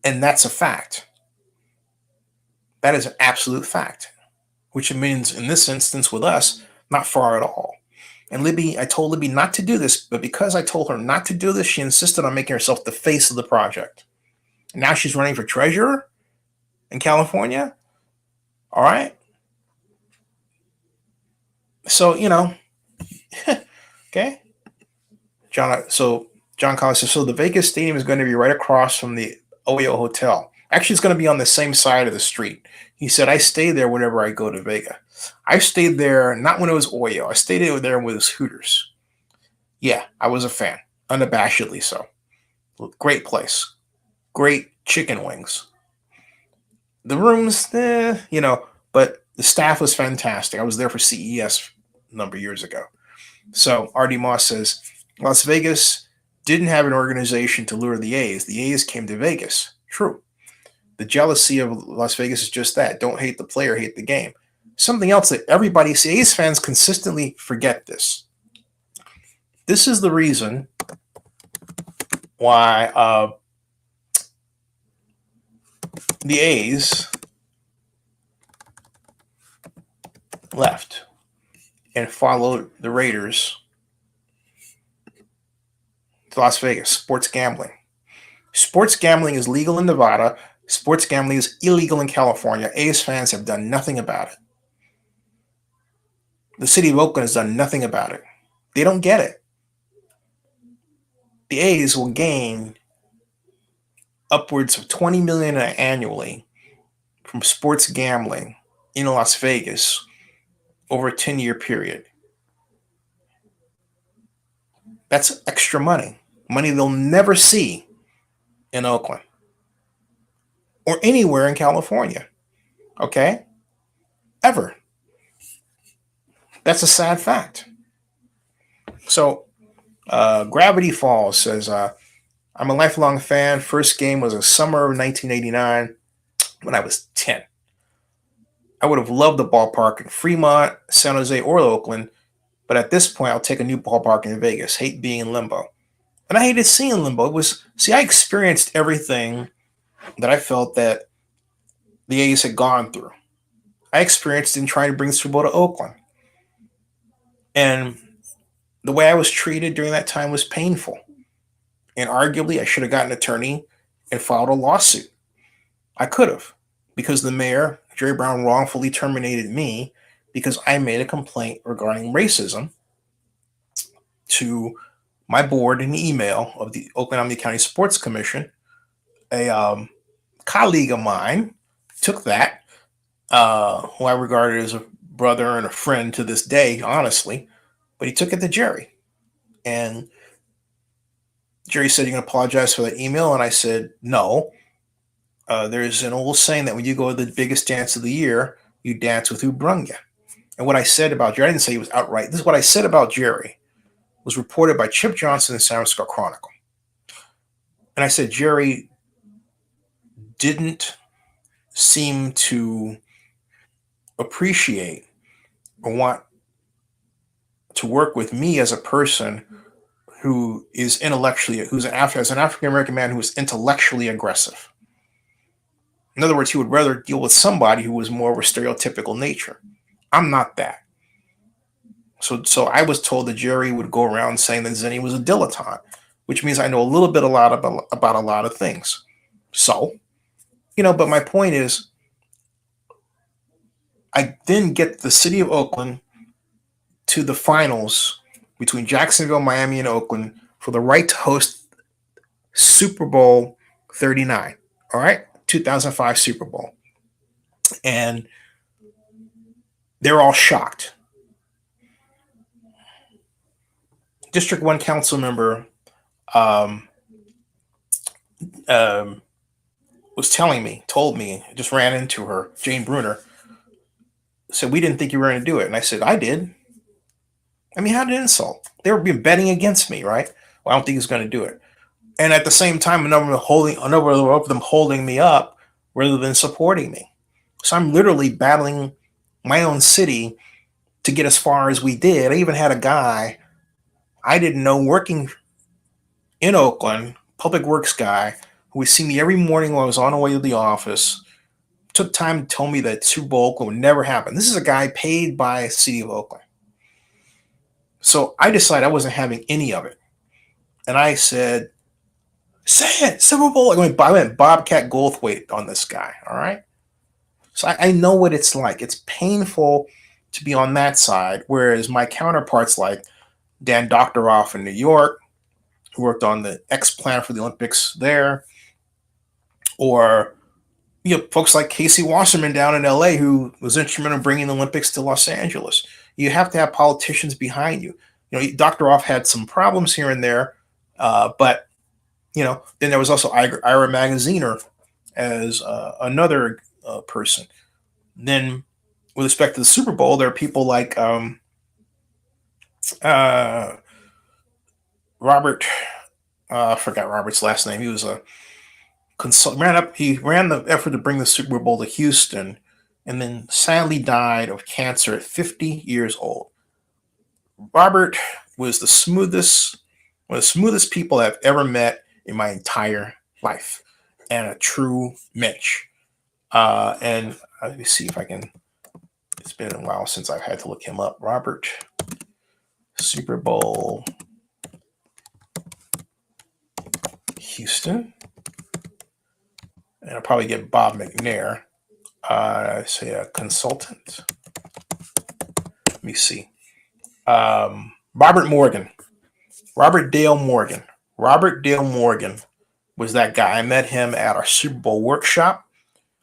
A: and that's a fact. That is an absolute fact, which means in this instance with us, not far at all. And Libby, I told Libby not to do this, but because I told her not to do this, she insisted on making herself the face of the project. And now she's running for treasurer in California. All right. So, okay. John Collins says, so the Vegas Stadium is going to be right across from the Oyo Hotel. Actually, it's going to be on the same side of the street. He said, I stay there whenever I go to Vegas. I stayed there, not when it was Oyo. I stayed there when it was Hooters. Yeah, I was a fan, unabashedly so. Great place. Great chicken wings. The rooms, but the staff was fantastic. I was there for CES a number of years ago. So Artie Moss says, Las Vegas didn't have an organization to lure the A's. The A's came to Vegas. True. The jealousy of Las Vegas is just that. Don't hate the player, hate the game. Something else that everybody, A's fans consistently forget this. This is the reason why the A's left and followed the Raiders to Las Vegas. Sports gambling. Sports gambling is legal in Nevada. Sports gambling is illegal in California. A's fans have done nothing about it. The city of Oakland has done nothing about it. They don't get it. The A's will gain upwards of $20 million annually from sports gambling in Las Vegas over a 10-year period. That's extra money. Money they'll never see in Oakland or anywhere in California. Okay? Ever. That's a sad fact. So, Gravity Falls says, I'm a lifelong fan. First game was a summer of 1989 when I was 10. I would have loved the ballpark in Fremont, San Jose, or Oakland, but at this point, I'll take a new ballpark in Vegas. Hate being in limbo. And I hated seeing limbo. I experienced everything that I felt that the A's had gone through. I experienced in trying to bring the Super Bowl to Oakland. And the way I was treated during that time was painful. And arguably, I should have gotten an attorney and filed a lawsuit. I could have, because the mayor, Jerry Brown, wrongfully terminated me because I made a complaint regarding racism to my board in email of the Oakland County Sports Commission. A colleague of mine took that, who I regarded as a brother and a friend to this day, honestly, but he took it to Jerry. And Jerry said, "You're going to apologize for that email?" And I said, "No. There's an old saying that when you go to the biggest dance of the year, you dance with who brung you." And what I said about Jerry, I didn't say he was outright. This is what I said about Jerry, was reported by Chip Johnson in the San Francisco Chronicle. And I said, Jerry didn't seem to appreciate or want to work with me as a person who is intellectually, as an African-American man who is intellectually aggressive. In other words, he would rather deal with somebody who was more of a stereotypical nature. I'm not that. So I was told that Jerry would go around saying that Zennie was a dilettante, which means I know a little bit about a lot of things. So, but my point is, I didn't get the city of Oakland to the finals between Jacksonville, Miami, and Oakland for the right to host Super Bowl 39. All right? 2005 Super Bowl. And They're all shocked. District 1 council member um, um, told me, just ran into her, Jane Bruner, said, we didn't think you were going to do it. And I said, I did. I mean, how did it insult? They were betting against me, right? Well, I don't think he's going to do it. And at the same time, a number of them holding me up rather than supporting me. So I'm literally battling my own city to get as far as we did. I even had a guy I didn't know working in Oakland, public works guy, who would see me every morning while I was on the way to the office, took time to tell me that Super Bowl Oakland would never happen. This is a guy paid by the city of Oakland. So I decided I wasn't having any of it. And I said, say it, Super Bowl. I went Bobcat Goldthwait on this guy, all right? So I know what it's like. It's painful to be on that side, whereas my counterparts like Dan Doctoroff in New York, who worked on the X plan for the Olympics there, or folks like Casey Wasserman down in LA, who was instrumental in bringing the Olympics to Los Angeles. You have to have politicians behind you. Doctoroff had some problems here and there, but then there was also Ira Magaziner as another person. Then, with respect to the Super Bowl, there are people like Robert. I forgot Robert's last name. He was a consultant. He ran the effort to bring the Super Bowl to Houston, and then sadly died of cancer at 50 years old. Robert was one of the smoothest people I've ever met in my entire life, and a true mensch. And let me see if I can. It's been a while since I've had to look him up. Robert, Super Bowl, Houston. And I'll probably get Bob McNair. Say a consultant. Let me see. Robert Dale Morgan. Robert Dale Morgan was that guy. I met him at our Super Bowl workshop,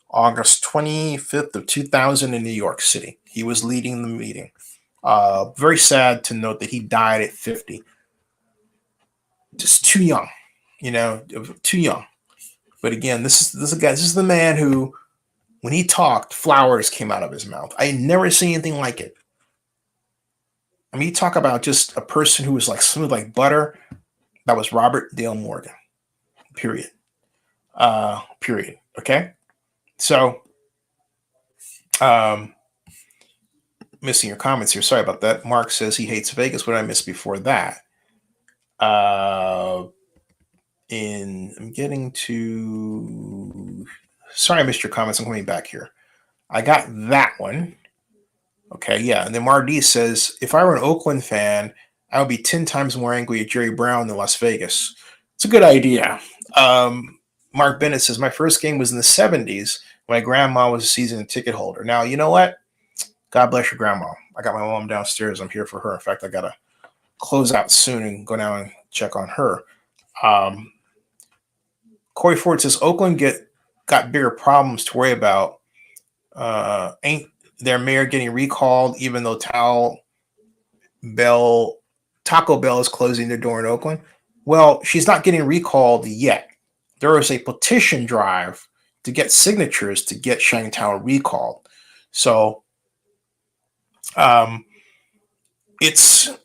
A: August 25th of 2000 in New York City. He was leading the meeting. Very sad to note that he died at 50. Just too young, too young. But again, this is the man who, when he talked, flowers came out of his mouth. I had never seen anything like it. I mean, you talk about just a person who was like smooth like butter. That was Robert Dale Morgan. Period. Period. Okay. So, missing your comments here. Sorry about that. Mark says he hates Vegas. What did I miss before that? I'm getting to. Sorry, I missed your comments. I'm coming back here. I got that one. Okay, yeah. And then Mardi says, if I were an Oakland fan, I would be 10 times more angry at Jerry Brown than Las Vegas. It's a good idea. Mark Bennett says, my first game was in the 70s when my grandma was a season ticket holder. Now, you know what? God bless your grandma. I got my mom downstairs. I'm here for her. In fact, I got to close out soon and go down and check on her. Corey Ford says, Oakland got bigger problems to worry about. Ain't their mayor getting recalled, even though Taco Bell is closing their door in Oakland? Well, she's not getting recalled yet. There is a petition drive to get signatures to get Shang Tower recalled. So, this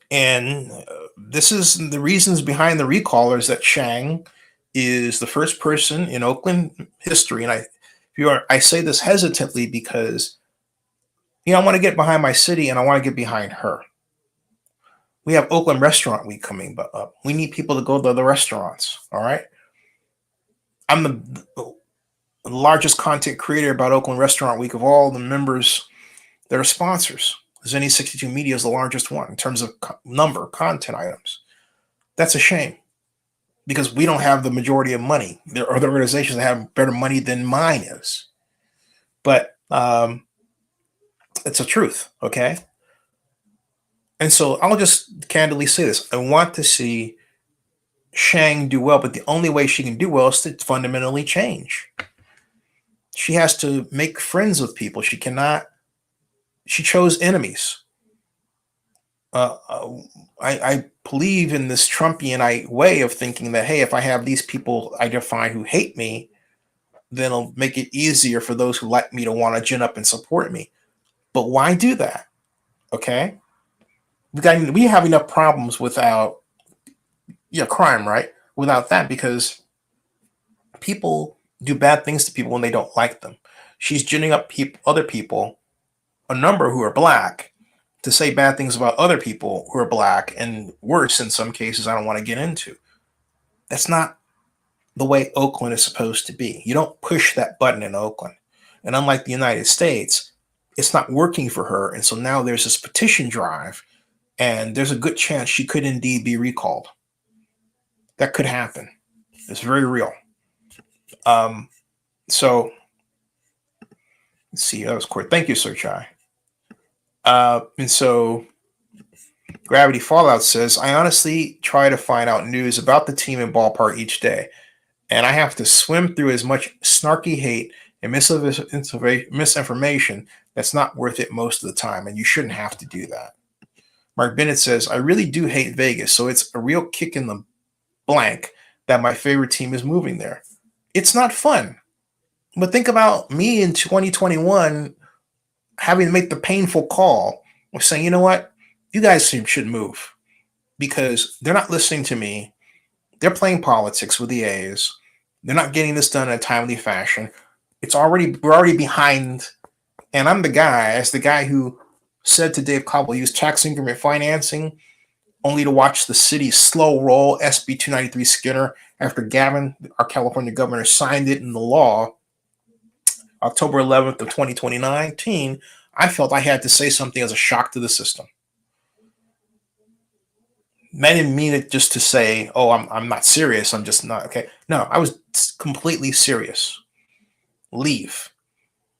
A: is the reasons behind the recall is that Shang is the first person in Oakland history, and I say this hesitantly because I want to get behind my city and I want to get behind her. We have Oakland Restaurant Week coming up. We need people to go to the restaurants. All right. I'm the largest content creator about Oakland Restaurant Week of all the members that are sponsors. Zennie62 Media is the largest one in terms of number content items. That's a shame because we don't have the majority of money. There are other organizations that have better money than mine is. But it's a truth, okay? And so I'll just candidly say this. I want to see Shang do well, but the only way she can do well is to fundamentally change. She has to make friends with people. She cannot She chose enemies. I believe in this Trumpian way of thinking that, hey, if I have these people I define who hate me, then it'll make it easier for those who like me to want to gin up and support me. But why do that? Okay, we have enough problems without crime, right? Without that, because people do bad things to people when they don't like them. She's ginning up other people, a number who are black, to say bad things about other people who are black, and worse in some cases I don't want to get into. That's not the way Oakland is supposed to be. You don't push that button in Oakland. And unlike the United States, it's not working for her. And so now there's this petition drive, and there's a good chance she could indeed be recalled. That could happen. It's very real. So let's see. That was quick. Thank you, Sir Chai. And so Gravity Fallout says, I honestly try to find out news about the team and ballpark each day, and I have to swim through as much snarky hate and misinformation that's not worth it most of the time, and you shouldn't have to do that. Mark Bennett says, I really do hate Vegas, so it's a real kick in the blank that my favorite team is moving there. It's not fun. But think about me in 2021 having to make the painful call of saying, you know what? You guys should move, because they're not listening to me. They're playing politics with the A's. They're not getting this done in a timely fashion. We're already behind. And I'm the guy who said to Dave Cobble, use tax increment financing, only to watch the city slow roll SB 293 Skinner after Gavin, our California governor, signed it in the law October 11th of 2019. I felt I had to say something as a shock to the system. I didn't mean it just to say, oh, I'm not serious. I'm just not okay. No, I was completely serious. Leave.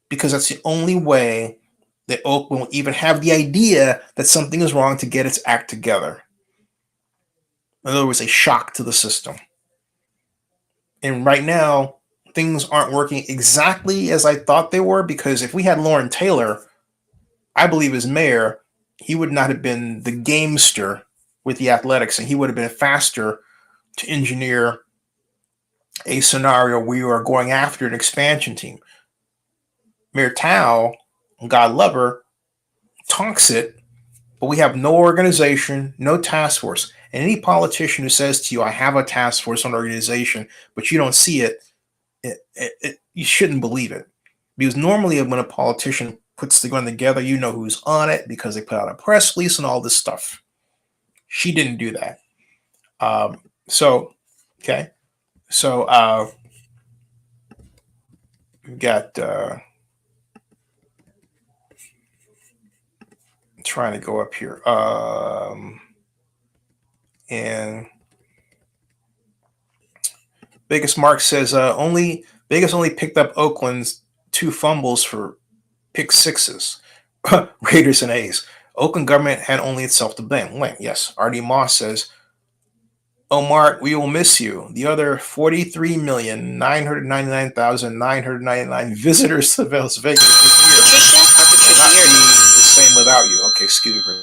A: Because that's the only way that Oakland will even have the idea that something is wrong to get its act together. In other words, a shock to the system. And right now, things aren't working exactly as I thought they were, because if we had Lauren Taylor, I believe as mayor, he would not have been the gamester with the Athletics, and he would have been faster to engineer a scenario where you are going after an expansion team. Mayor Tao, God love her, talks it, but we have no organization, no task force. And any politician who says to you, I have a task force on organization, but you don't see it, you shouldn't believe it. Because normally when a politician puts the gun together, you know who's on it because they put out a press release and all this stuff. She didn't do that. So we've got trying to go up here. And Vegas Mark says Vegas only picked up Oakland's 2 fumbles for pick sixes. Raiders and A's. Oakland government had only itself to blame. Yes. Artie Moss says, oh, Mark, we will miss you. The other 43,999,999 visitors to Las Vegas this year will not be the same without you. Okay, excuse me for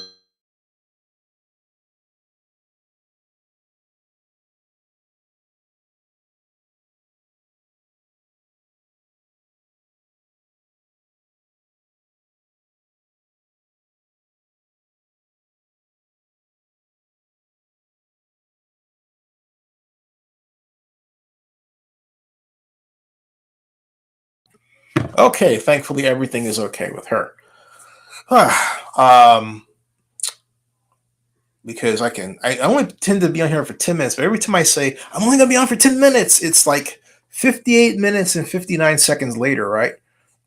A: Okay, thankfully everything is okay with her. Because I only tend to be on here for 10 minutes, but every time I say I'm only gonna be on for 10 minutes, it's like 58 minutes and 59 seconds later, right?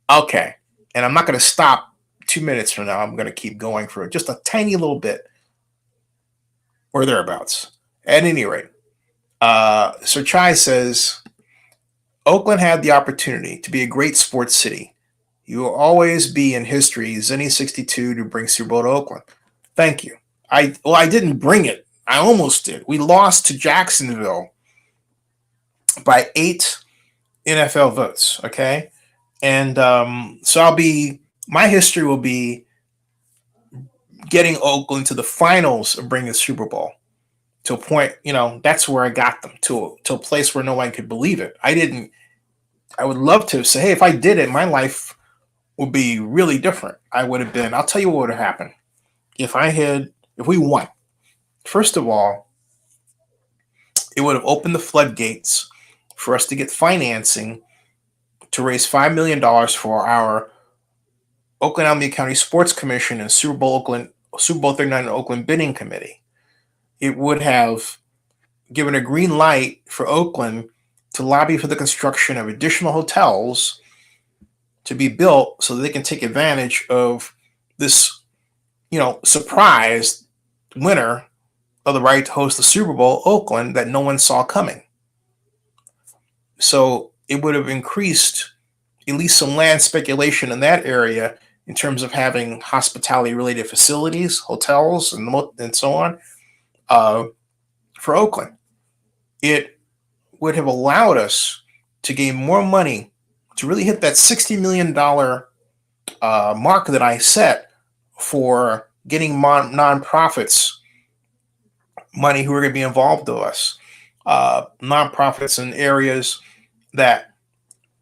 A: Okay. And I'm not gonna stop 2 minutes from now. I'm gonna keep going for just a tiny little bit or thereabouts. At any rate, Sir Chai says Oakland had the opportunity to be a great sports city. You will always be in history, Zennie62 to bring Super Bowl to Oakland. Thank you. I didn't bring it. I almost did. We lost to Jacksonville by 8 NFL votes. Okay. And so my history will be getting Oakland to the finals of bringing the Super Bowl to a point, that's where I got them to a place where no one could believe it. I would love to say, hey, if I did it, my life would be really different. I would have been, I'll tell you what would have happened. If we won, first of all, it would have opened the floodgates for us to get financing to raise $5 million for our Oakland Alameda County Sports Commission and Super Bowl 39 Oakland bidding committee. It would have given a green light for Oakland to lobby for the construction of additional hotels to be built so that they can take advantage of this, surprise winner of the right to host the Super Bowl, Oakland, that no one saw coming. So it would have increased at least some land speculation in that area in terms of having hospitality-related facilities, hotels, and so on for Oakland. It would have allowed us to gain more money to really hit that $60 million mark that I set for getting nonprofits money who are going to be involved with us. Nonprofits in areas that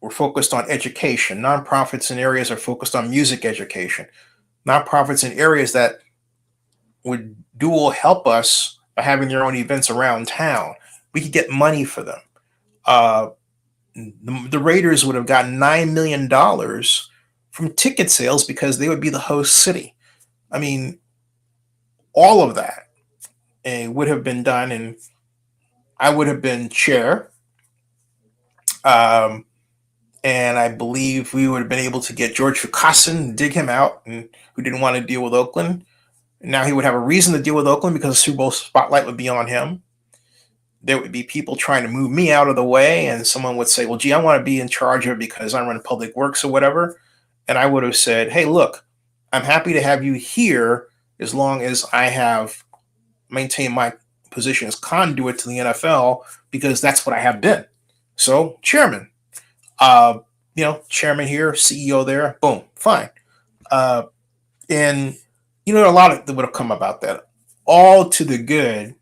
A: were focused on education. Nonprofits in areas that are focused on music education. Nonprofits in areas that would dual help us by having their own events around town. We could get money for them. The Raiders would have gotten $9 million from ticket sales because they would be the host city. I mean, all of that would have been done, and I would have been chair. And I believe we would have been able to get George Fukasin, dig him out, and who didn't want to deal with Oakland. And now he would have a reason to deal with Oakland because the Super Bowl spotlight would be on him. There would be people trying to move me out of the way, and someone would say, well, gee, I want to be in charge of it because I run public works or whatever. And I would have said, hey, look, I'm happy to have you here as long as I have maintained my position as conduit to the NFL, because that's what I have been. So, chairman, chairman here, CEO there, boom, fine. And, a lot that would have come about that, all to the good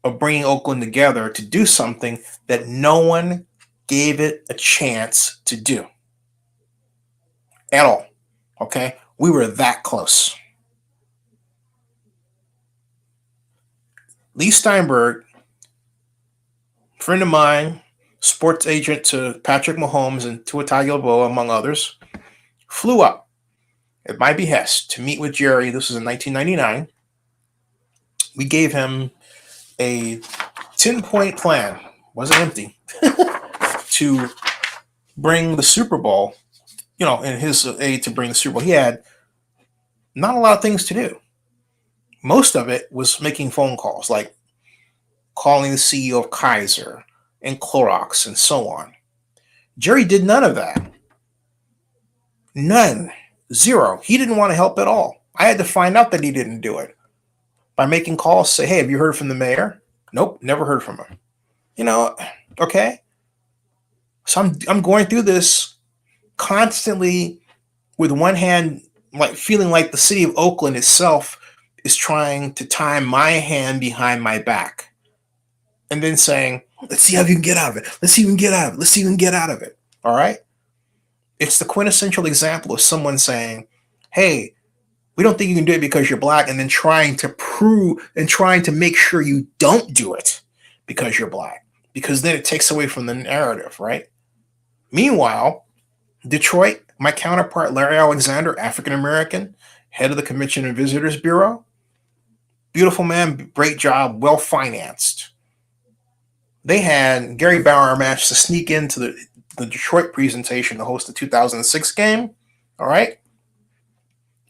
A: of bringing Oakland together to do something that no one gave it a chance to do at all. Okay? We were that close. Lee Steinberg, friend of mine, sports agent to Patrick Mahomes and Tua Tagovailoa, among others, flew up at my behest to meet with Jerry. This was in 1999. We gave him a 10-point plan, wasn't empty, to bring the Super Bowl, in his aid to bring the Super Bowl. He had not a lot of things to do. Most of it was making phone calls, like calling the CEO of Kaiser and Clorox and so on. Jerry did none of that. None. Zero. He didn't want to help at all. I had to find out that he didn't do it by making calls, say, hey, have you heard from the mayor? Nope, never heard from him. Okay. So I'm going through this constantly with one hand, like feeling like the city of Oakland itself is trying to tie my hand behind my back, and then saying, let's see how you can get out of it. Let's see if you can get out of it. Let's see if you can get out of it. All right. It's the quintessential example of someone saying, hey, we don't think you can do it because you're black, and then trying to prove and trying to make sure you don't do it because you're black, because then it takes away from the narrative, right? Meanwhile, Detroit, my counterpart, Larry Alexander, African-American, head of the Convention and Visitors Bureau, beautiful man, great job, well-financed. They had Gary Bauer managed to sneak into the Detroit presentation to host the 2006 game. All right.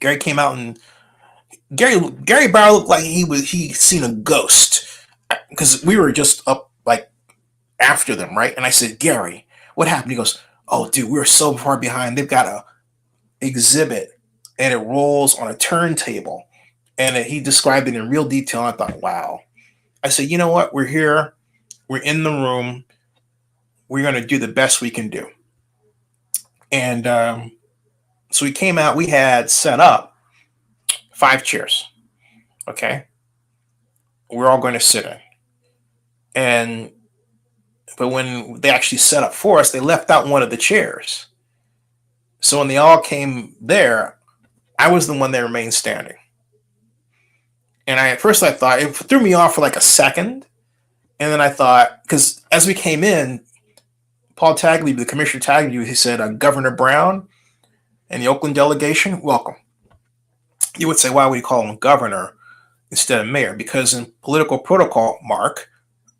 A: Gary came out, and Gary Bauer looked like he'd seen a ghost, because we were just up like after them, right? And I said, Gary, what happened? He goes, oh, dude, we were so far behind. They've got a exhibit, and it rolls on a turntable. And he described it in real detail. I thought, wow. I said, you know what? We're here. We're in the room. We're going to do the best we can do. And so we came out. We had set up 5 chairs. Okay. We're all going to sit in. But when they actually set up for us, they left out one of the chairs. So when they all came there, I was the one that remained standing. And at first I thought it threw me off for like a second. And then I thought, because as we came in, Paul Tagley, the commissioner Tagley, he said, Governor Brown and the Oakland delegation, welcome. You would say, why would you call him governor instead of mayor? Because in political protocol, Mark,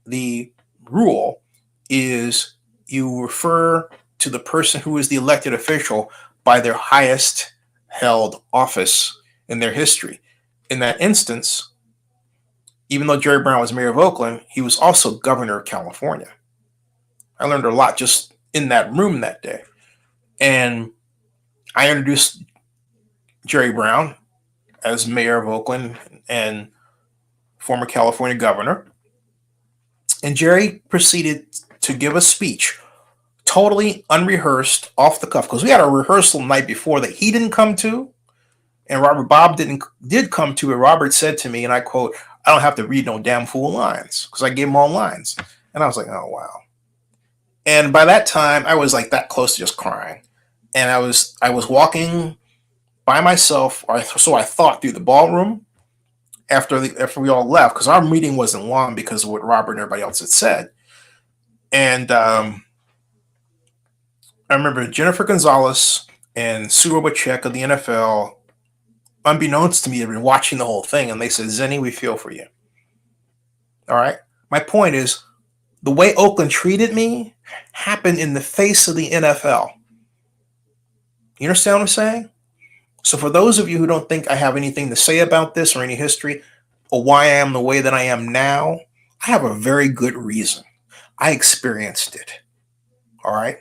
A: the rule is you refer to the person who is the elected official by their highest held office in their history. In that instance, even though Jerry Brown was mayor of Oakland, he was also governor of California. I learned a lot just in that room that day. And I introduced Jerry Brown as mayor of Oakland and former California governor. And Jerry proceeded to give a speech, totally unrehearsed, off the cuff, because we had a rehearsal the night before that he didn't come to, and Robert Bob did come to it. Robert said to me, and I quote, "I don't have to read no damn fool lines," because I gave him all lines. And I was like, oh, wow. And by that time, I was like that close to just crying. And I was walking by myself, or so I thought, through the ballroom after we all left, because our meeting wasn't long because of what Robert and everybody else had said. And I remember Jennifer Gonzalez and Sue Robachek of the NFL, unbeknownst to me, had been watching the whole thing, and they said, "Zennie, we feel for you." All right. My point is, the way Oakland treated me happened in the face of the NFL. You understand what I'm saying? So for those of you who don't think I have anything to say about this or any history or why I am the way that I am now, I have a very good reason. I experienced it. All right.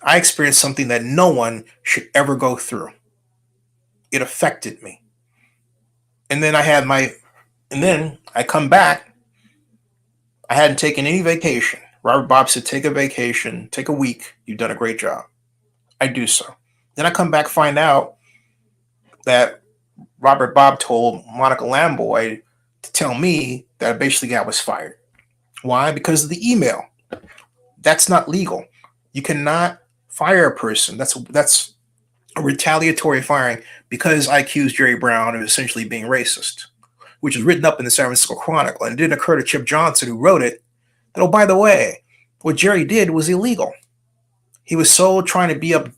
A: I experienced something that no one should ever go through. It affected me. And then I come back. I hadn't taken any vacation. Robert Bob said, take a vacation, take a week. You've done a great job. I do so. Then I come back, find out that Robert Bob told Monica Lamboy to tell me that basically I was fired. Why? Because of the email. That's not legal. You cannot fire a person. That's a retaliatory firing because I accused Jerry Brown of essentially being racist, which is written up in the San Francisco Chronicle. And it didn't occur to Chip Johnson, who wrote it, that, oh, by the way, what Jerry did was illegal. He was so trying to be up,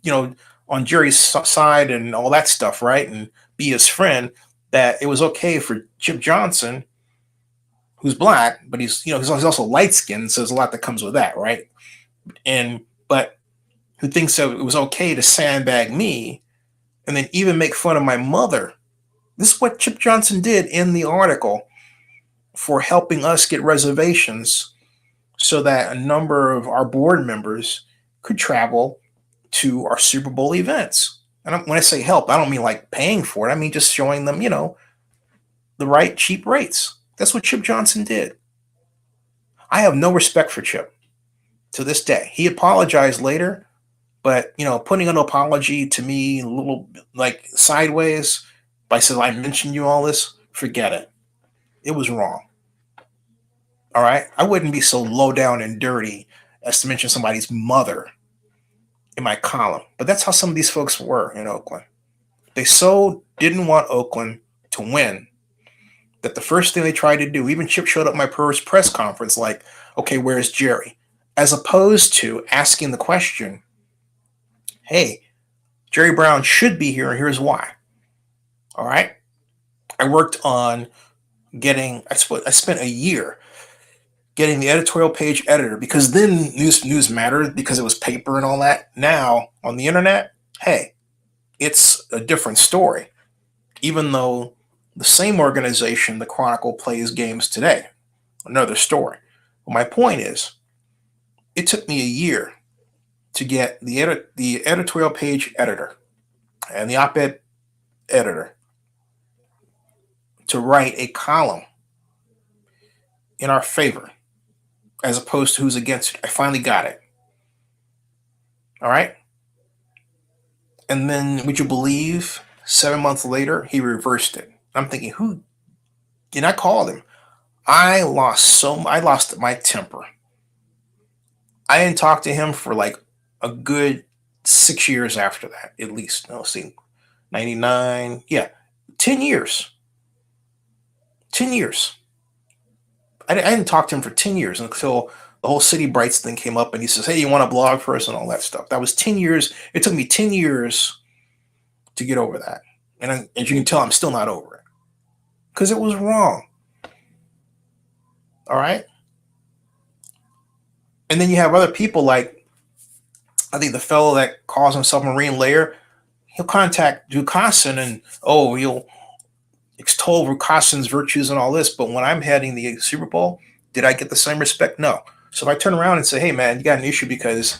A: on Jerry's side and all that stuff, right? And be his friend, that it was okay for Chip Johnson, who's black, but he's also light-skinned, so there's a lot that comes with that, right? But who thinks that it was okay to sandbag me and then even make fun of my mother. This is what Chip Johnson did in the article for helping us get reservations so that a number of our board members could travel to our Super Bowl events. And when I say help, I don't mean like paying for it. I mean just showing them, the right cheap rates. That's what Chip Johnson did. I have no respect for Chip to this day. He apologized later, but, putting an apology to me a little like sideways by saying, I mentioned you all this, forget it. It was wrong. All right? I wouldn't be so low down and dirty as to mention somebody's mother in my column. But that's how some of these folks were in Oakland. They so didn't want Oakland to win that the first thing they tried to do, even Chip showed up at my first press conference like, okay, where's Jerry? As opposed to asking the question, hey, Jerry Brown should be here, and here's why. All right? I worked on I spent a year getting the editorial page editor, because then news mattered because it was paper and all that. Now, on the internet, hey, it's a different story. Even though the same organization, the Chronicle, plays games today. Another story. Well, my point is, it took me a year to get the editorial page editor and the op-ed editor to write a column in our favor as opposed to who's against it. I finally got it. All right? And then, would you believe 7 months later, he reversed it. I'm thinking, who? And I called him. I lost my temper. I didn't talk to him for like a good 6 years after that, at least. No, see, 99. Yeah, 10 years. 10 years. I didn't talk to him for 10 years until the whole City Brights thing came up and he says, hey, you want to blog for us and all that stuff. That was 10 years. It took me 10 years to get over that. And as you can tell, I'm still not over it because it was wrong. All right. And then you have other people like, I think the fellow that calls himself Marine Layer, he'll contact Dukasin and, oh, he'll extol Rukassin's virtues and all this. But when I'm heading the Super Bowl, did I get the same respect? No. So if I turn around and say, hey, man, you got an issue because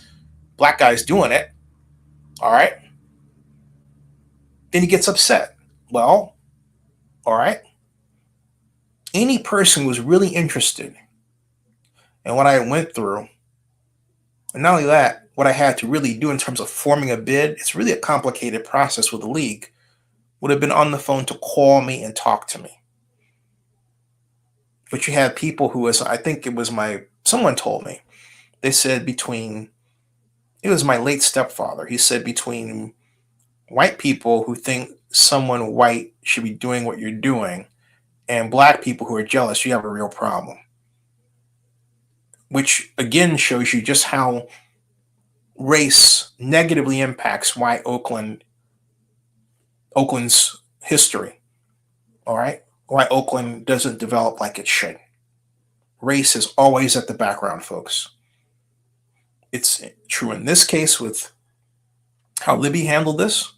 A: black guy's doing it, all right, then he gets upset. Well, all right. Any person who was really interested in what I went through, and not only that, what I had to really do in terms of forming a bid, it's really a complicated process with the league, would have been on the phone to call me and talk to me. But you had people who was, I think it was someone told me, they said it was my late stepfather. He said between white people who think someone white should be doing what you're doing and black people who are jealous, you have a real problem. Which again shows you just how race negatively impacts why Oakland's history. All right? Why Oakland doesn't develop like it should. Race is always at the background, folks. It's true in this case with how Libby handled this.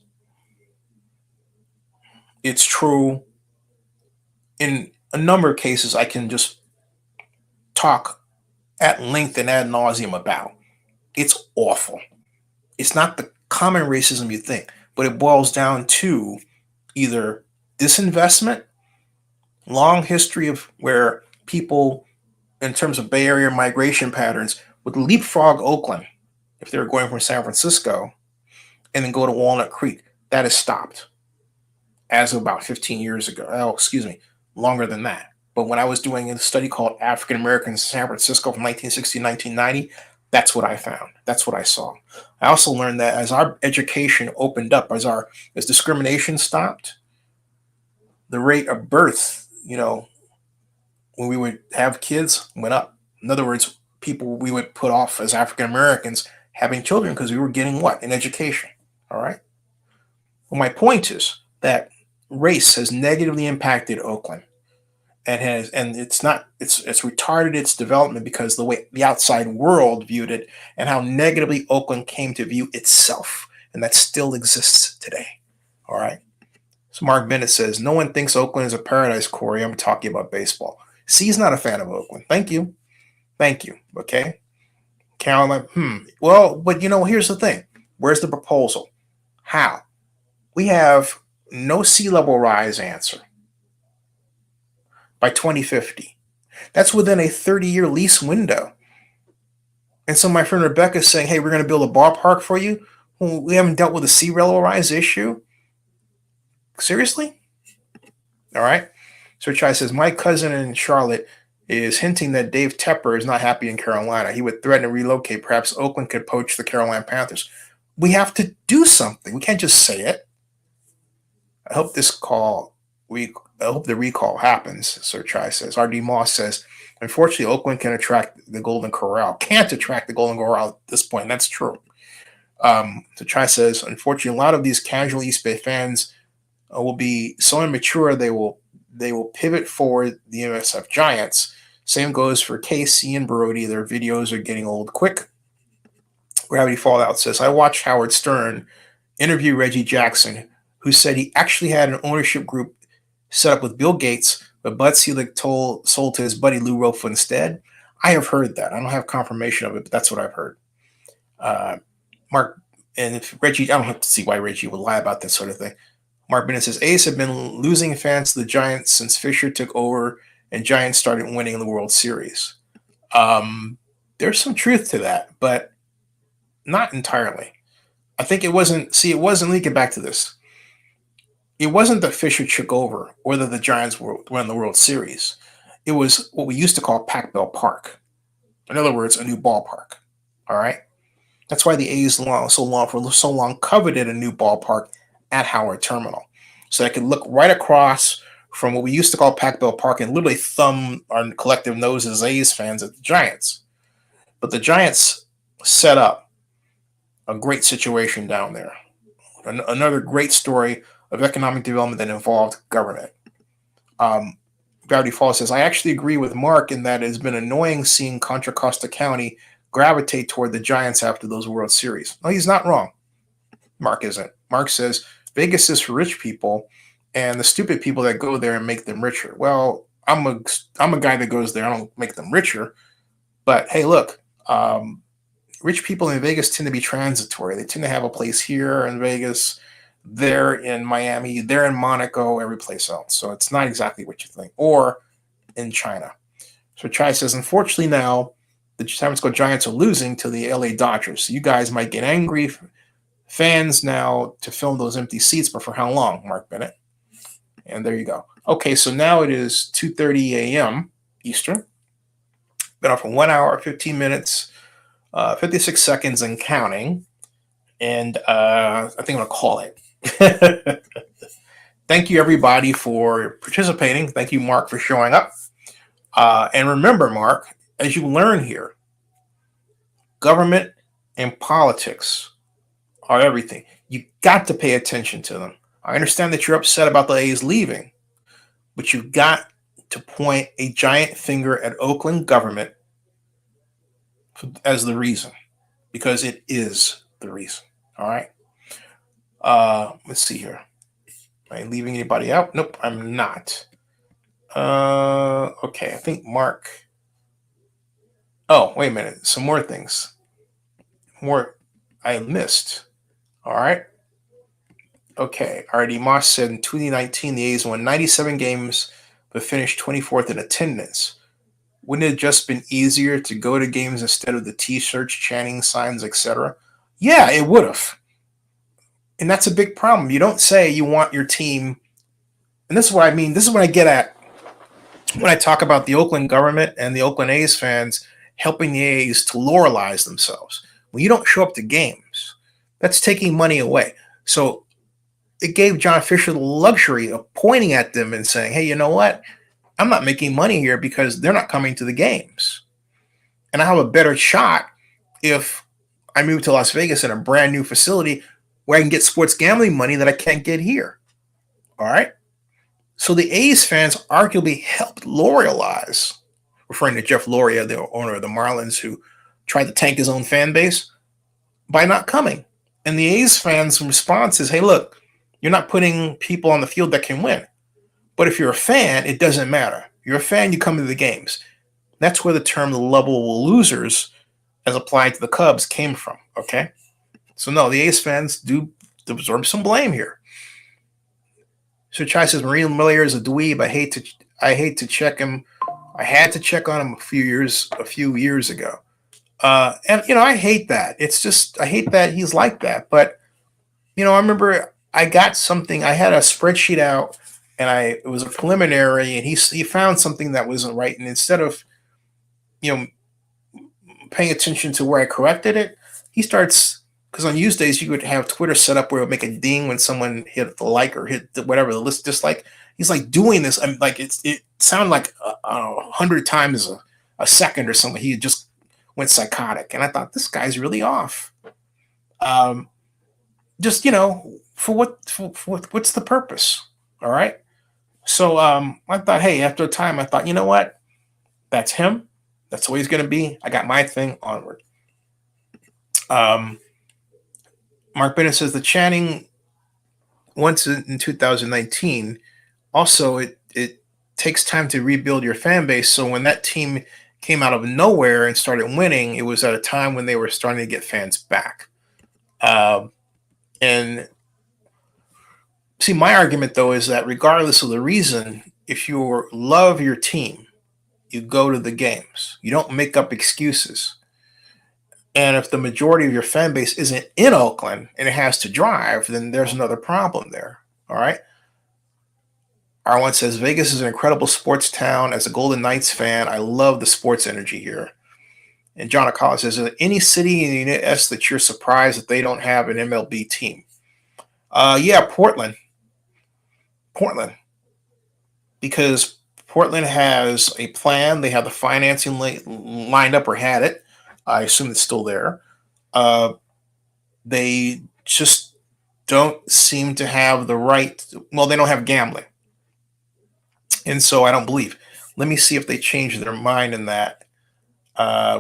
A: It's true in a number of cases I can just talk at length and ad nauseum about. It's awful. It's not the common racism you think, but it boils down to either disinvestment, long history of where people, in terms of Bay Area migration patterns, would leapfrog Oakland if they were going from San Francisco and then go to Walnut Creek. That has stopped as of about 15 years ago. Oh, excuse me, longer than that. But when I was doing a study called African Americans in San Francisco from 1960 to 1990, that's what I found. That's what I saw. I also learned that as our education opened up, as discrimination stopped, the rate of birth, when we would have kids went up. In other words, people we would put off as African Americans having children because we were getting what? An education. All right. Well, my point is that race has negatively impacted Oakland and it's retarded its development because the way the outside world viewed it and how negatively Oakland came to view itself. And that still exists today. All right. So Mark Bennett says, no one thinks Oakland is a paradise, Corey. I'm talking about baseball. See, he's not a fan of Oakland. Thank you. Okay. Caroline, Well, but here's the thing. Where's the proposal? How? We have no sea level rise answer by 2050. That's within a 30-year lease window. And so my friend Rebecca is saying, hey, we're going to build a ballpark for you. Well, we haven't dealt with the sea level rise issue. Seriously? All right. So Chai says, my cousin in Charlotte is hinting that Dave Tepper is not happy in Carolina. He would threaten to relocate. Perhaps Oakland could poach the Carolina Panthers. We have to do something. We can't just say it. I hope the recall happens, Sir Chai says. R.D. Moss says, unfortunately, Oakland can't attract the Golden Corral at this point. That's true. So Chai says, unfortunately, a lot of these casual East Bay fans will be so immature they will pivot for the MSF Giants. Same goes for KC and Brody. Their videos are getting old quick. Gravity Fallout says, I watched Howard Stern interview Reggie Jackson, who said he actually had an ownership group set up with Bill Gates, but Bud Selig sold to his buddy Lou Rofa instead. I have heard that. I don't have confirmation of it, but that's what I've heard. Mark, and if Reggie, I don't have to see why Reggie would lie about that sort of thing. Mark Bennett says, Ace have been losing fans to the Giants since Fisher took over and Giants started winning the World Series. There's some truth to that, but not entirely. I think it wasn't, let me get back to this. it wasn't that Fisher took over or that the Giants won the World Series. It was what we used to call Pac Bell Park. In other words, a new ballpark. All right. That's why the A's for so long coveted a new ballpark at Howard Terminal, so I could look right across from what we used to call Pac Bell Park and literally thumb our collective noses, A's fans, at the Giants. But the Giants set up a great situation down there. Another great story of economic development that involved government. Um, Gravity Falls says, I actually agree with Mark in that it has been annoying seeing Contra Costa County gravitate toward the Giants after those World Series. No, he's not wrong. Mark isn't. Mark says Vegas is for rich people and the stupid people that go there and make them richer. Well, I'm a guy that goes there. I don't make them richer. But hey, look, rich people in Vegas tend to be transitory. They tend to have a place here in Vegas, there in Miami, there in Monaco, every place else. So it's not exactly what you think. Or in China. So Chai says, unfortunately now, the San Francisco Giants are losing to the LA Dodgers. So you guys might get angry, fans, now to fill those empty seats, but for how long, Mark Bennett? And there you go. Okay, so now it is 2:30 a.m. Eastern. Been on for 1 hour, 15 minutes, 56 seconds and counting. And I think I'm going to call it. Thank you, everybody, for participating. Thank you, Mark, for showing up. And remember, Mark, as you learn here, government and politics are everything. You got to pay attention to them. I understand that you're upset about the A's leaving, but you've got to point a giant finger at Oakland government as the reason, because it is the reason. All right. Let's see here. Am I leaving anybody out? Nope, I'm not. Okay, I think Mark. Oh, wait a minute. Some more things. More I missed. All right. Okay. Already Moss said in 2019, the A's won 97 games, but finished 24th in attendance. Wouldn't it have just been easier to go to games instead of the t-shirts, chanting signs, etc.? Yeah, it would have. And that's a big problem. You don't say you want your team. And this is what I mean. This is what I get at when I talk about the Oakland government and the Oakland A's fans helping the A's to loralize themselves. When you don't show up to games, that's taking money away. So it gave John Fisher the luxury of pointing at them and saying, hey, you know what? I'm not making money here because they're not coming to the games. And I have a better shot if I move to Las Vegas in a brand new facility where I can get sports gambling money that I can't get here. All right? So the A's fans arguably helped Loralize, referring to Jeff Loria, the owner of the Marlins, who tried to tank his own fan base by not coming. And the A's fans' response is, hey, look, you're not putting people on the field that can win. But if you're a fan, it doesn't matter. You're a fan, you come to the games. That's where the term the lovable losers, as applied to the Cubs, came from, okay? So no, the A's fans do absorb some blame here. So Chai says Marine Miller is a dweeb. I hate to check him. I had to check on him a few years ago. And I hate that. It's just I hate that he's like that. But I remember I got something. I had a spreadsheet out, and it was a preliminary, and he found something that wasn't right. And instead of paying attention to where I corrected it, he starts. Because on use days, you would have Twitter set up where it would make a ding when someone hit the like or hit whatever the list dislike. He's like doing this. I'm like it sounded like 100 times a second or something. He just went psychotic, and I thought this guy's really off. Just for what's the purpose? All right. So I thought, hey, after a time, I thought, you know what? That's him. That's the way he's going to be. I got my thing onward. Mark Bennett says the chanting once in 2019. Also, it takes time to rebuild your fan base. So when that team came out of nowhere and started winning, it was at a time when they were starting to get fans back. And see, my argument, though, is that regardless of the reason, if you love your team, you go to the games. You don't make up excuses. And if the majority of your fan base isn't in Oakland and it has to drive, then there's another problem there. All right. R1 says, Vegas is an incredible sports town. As a Golden Knights fan, I love the sports energy here. And John Akala says, is there any city in the United States that you're surprised that they don't have an MLB team? Yeah, Portland. Because Portland has a plan. They have the financing lined up, or had it. I assume it's still there. They just don't seem to have the right. Well, they don't have gambling. And so I don't believe. Let me see if they change their mind in that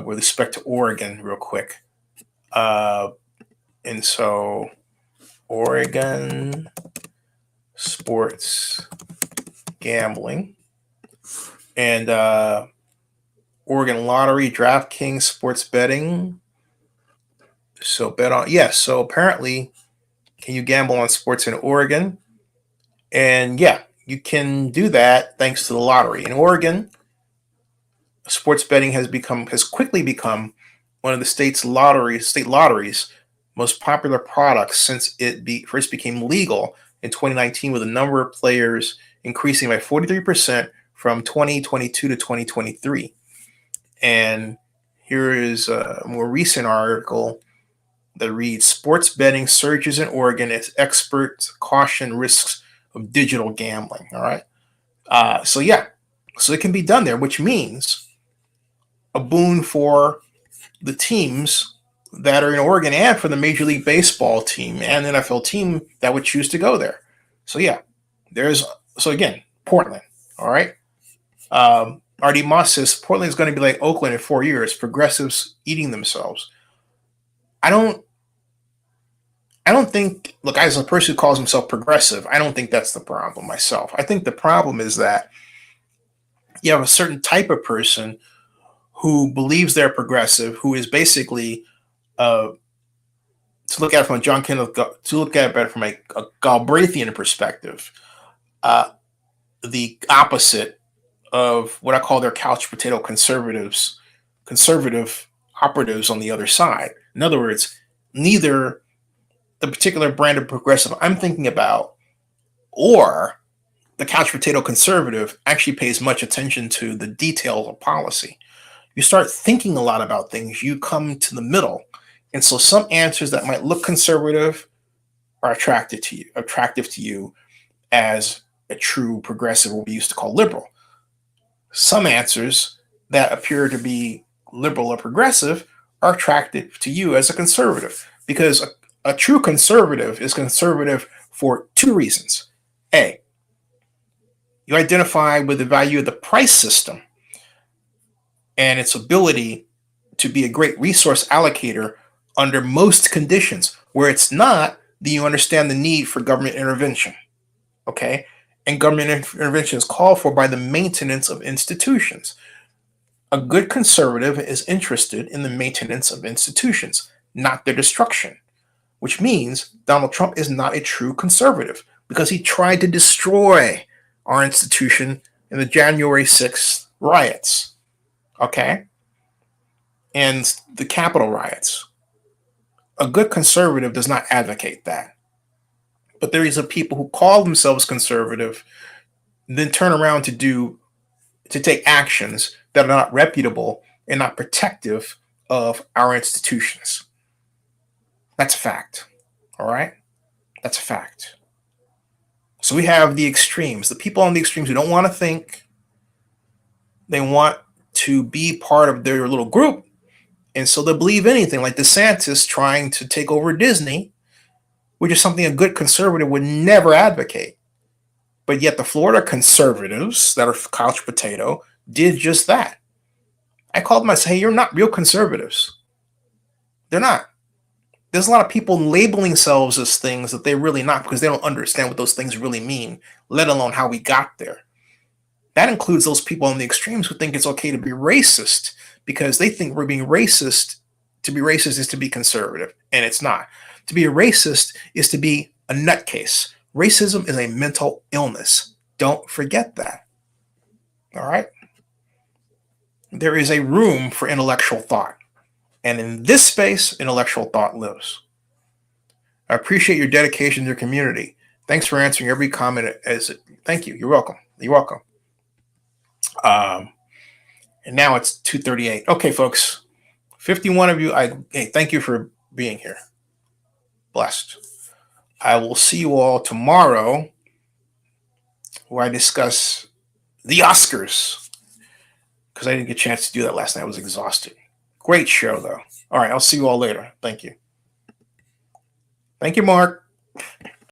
A: with respect to Oregon real quick. And so Oregon sports gambling and Oregon lottery, DraftKings sports betting. So bet on, yes. So apparently, can you gamble on sports in Oregon? And yeah, you can do that thanks to the lottery. In Oregon, sports betting has quickly become one of the state lotteries' most popular products since it first became legal in 2019, with a number of players increasing by 43% from 2022 to 2023. And here is a more recent article that reads, sports betting surges in Oregon as experts caution risks of digital gambling. All right. So it can be done there, which means a boon for the teams that are in Oregon and for the Major League Baseball team and NFL team that would choose to go there. So yeah, again, Portland. All right. R.D. Moss says Portland is going to be like Oakland in 4 years, progressives eating themselves. I don't think, look, as a person who calls himself progressive, I don't think that's the problem myself. I think the problem is that you have a certain type of person who believes they're progressive, who is basically, to look at it from a John Kenneth, to look at it from a Galbraithian perspective, the opposite of what I call their couch potato conservative operatives on the other side. In other words, neither the particular brand of progressive I'm thinking about or the couch potato conservative actually pays much attention to the details of policy. You start thinking a lot about things, you come to the middle. And so some answers that might look conservative are attractive to you as a true progressive, what we used to call liberal. Some answers that appear to be liberal or progressive are attractive to you as a conservative, because a true conservative is conservative for two reasons. A, you identify with the value of the price system and its ability to be a great resource allocator under most conditions. Where it's not, do you understand the need for government intervention? Okay? And government intervention is called for by the maintenance of institutions. A good conservative is interested in the maintenance of institutions, not their destruction, which means Donald Trump is not a true conservative because he tried to destroy our institution in the January 6th riots, okay? And the Capitol riots. A good conservative does not advocate that. But there is a people who call themselves conservative, then turn around to take actions that are not reputable and not protective of our institutions. That's a fact. All right? That's a fact. So we have the extremes, the people on the extremes who don't want to think. They want to be part of their little group. And so they'll believe anything, like DeSantis trying to take over Disney, which is something a good conservative would never advocate. But yet the Florida conservatives that are couch potato did just that. I called them, I said, hey, you're not real conservatives. They're not. There's a lot of people labeling themselves as things that they're really not because they don't understand what those things really mean, let alone how we got there. That includes those people on the extremes who think it's okay to be racist because they think we're being racist. To be racist is to be conservative, and it's not. To be a racist is to be a nutcase. Racism is a mental illness. Don't forget that. All right? There is a room for intellectual thought. And in this space, intellectual thought lives. I appreciate your dedication to your community. Thanks for answering every comment. Thank you. You're welcome. You're welcome. And now it's 2:38. Okay, folks. 51 of you. Hey, thank you for being here. Blessed. I will see you all tomorrow, where I discuss the Oscars, because I didn't get a chance to do that last night. I was exhausted. Great show, though. All right, I'll see you all later. Thank you. Thank you, Mark.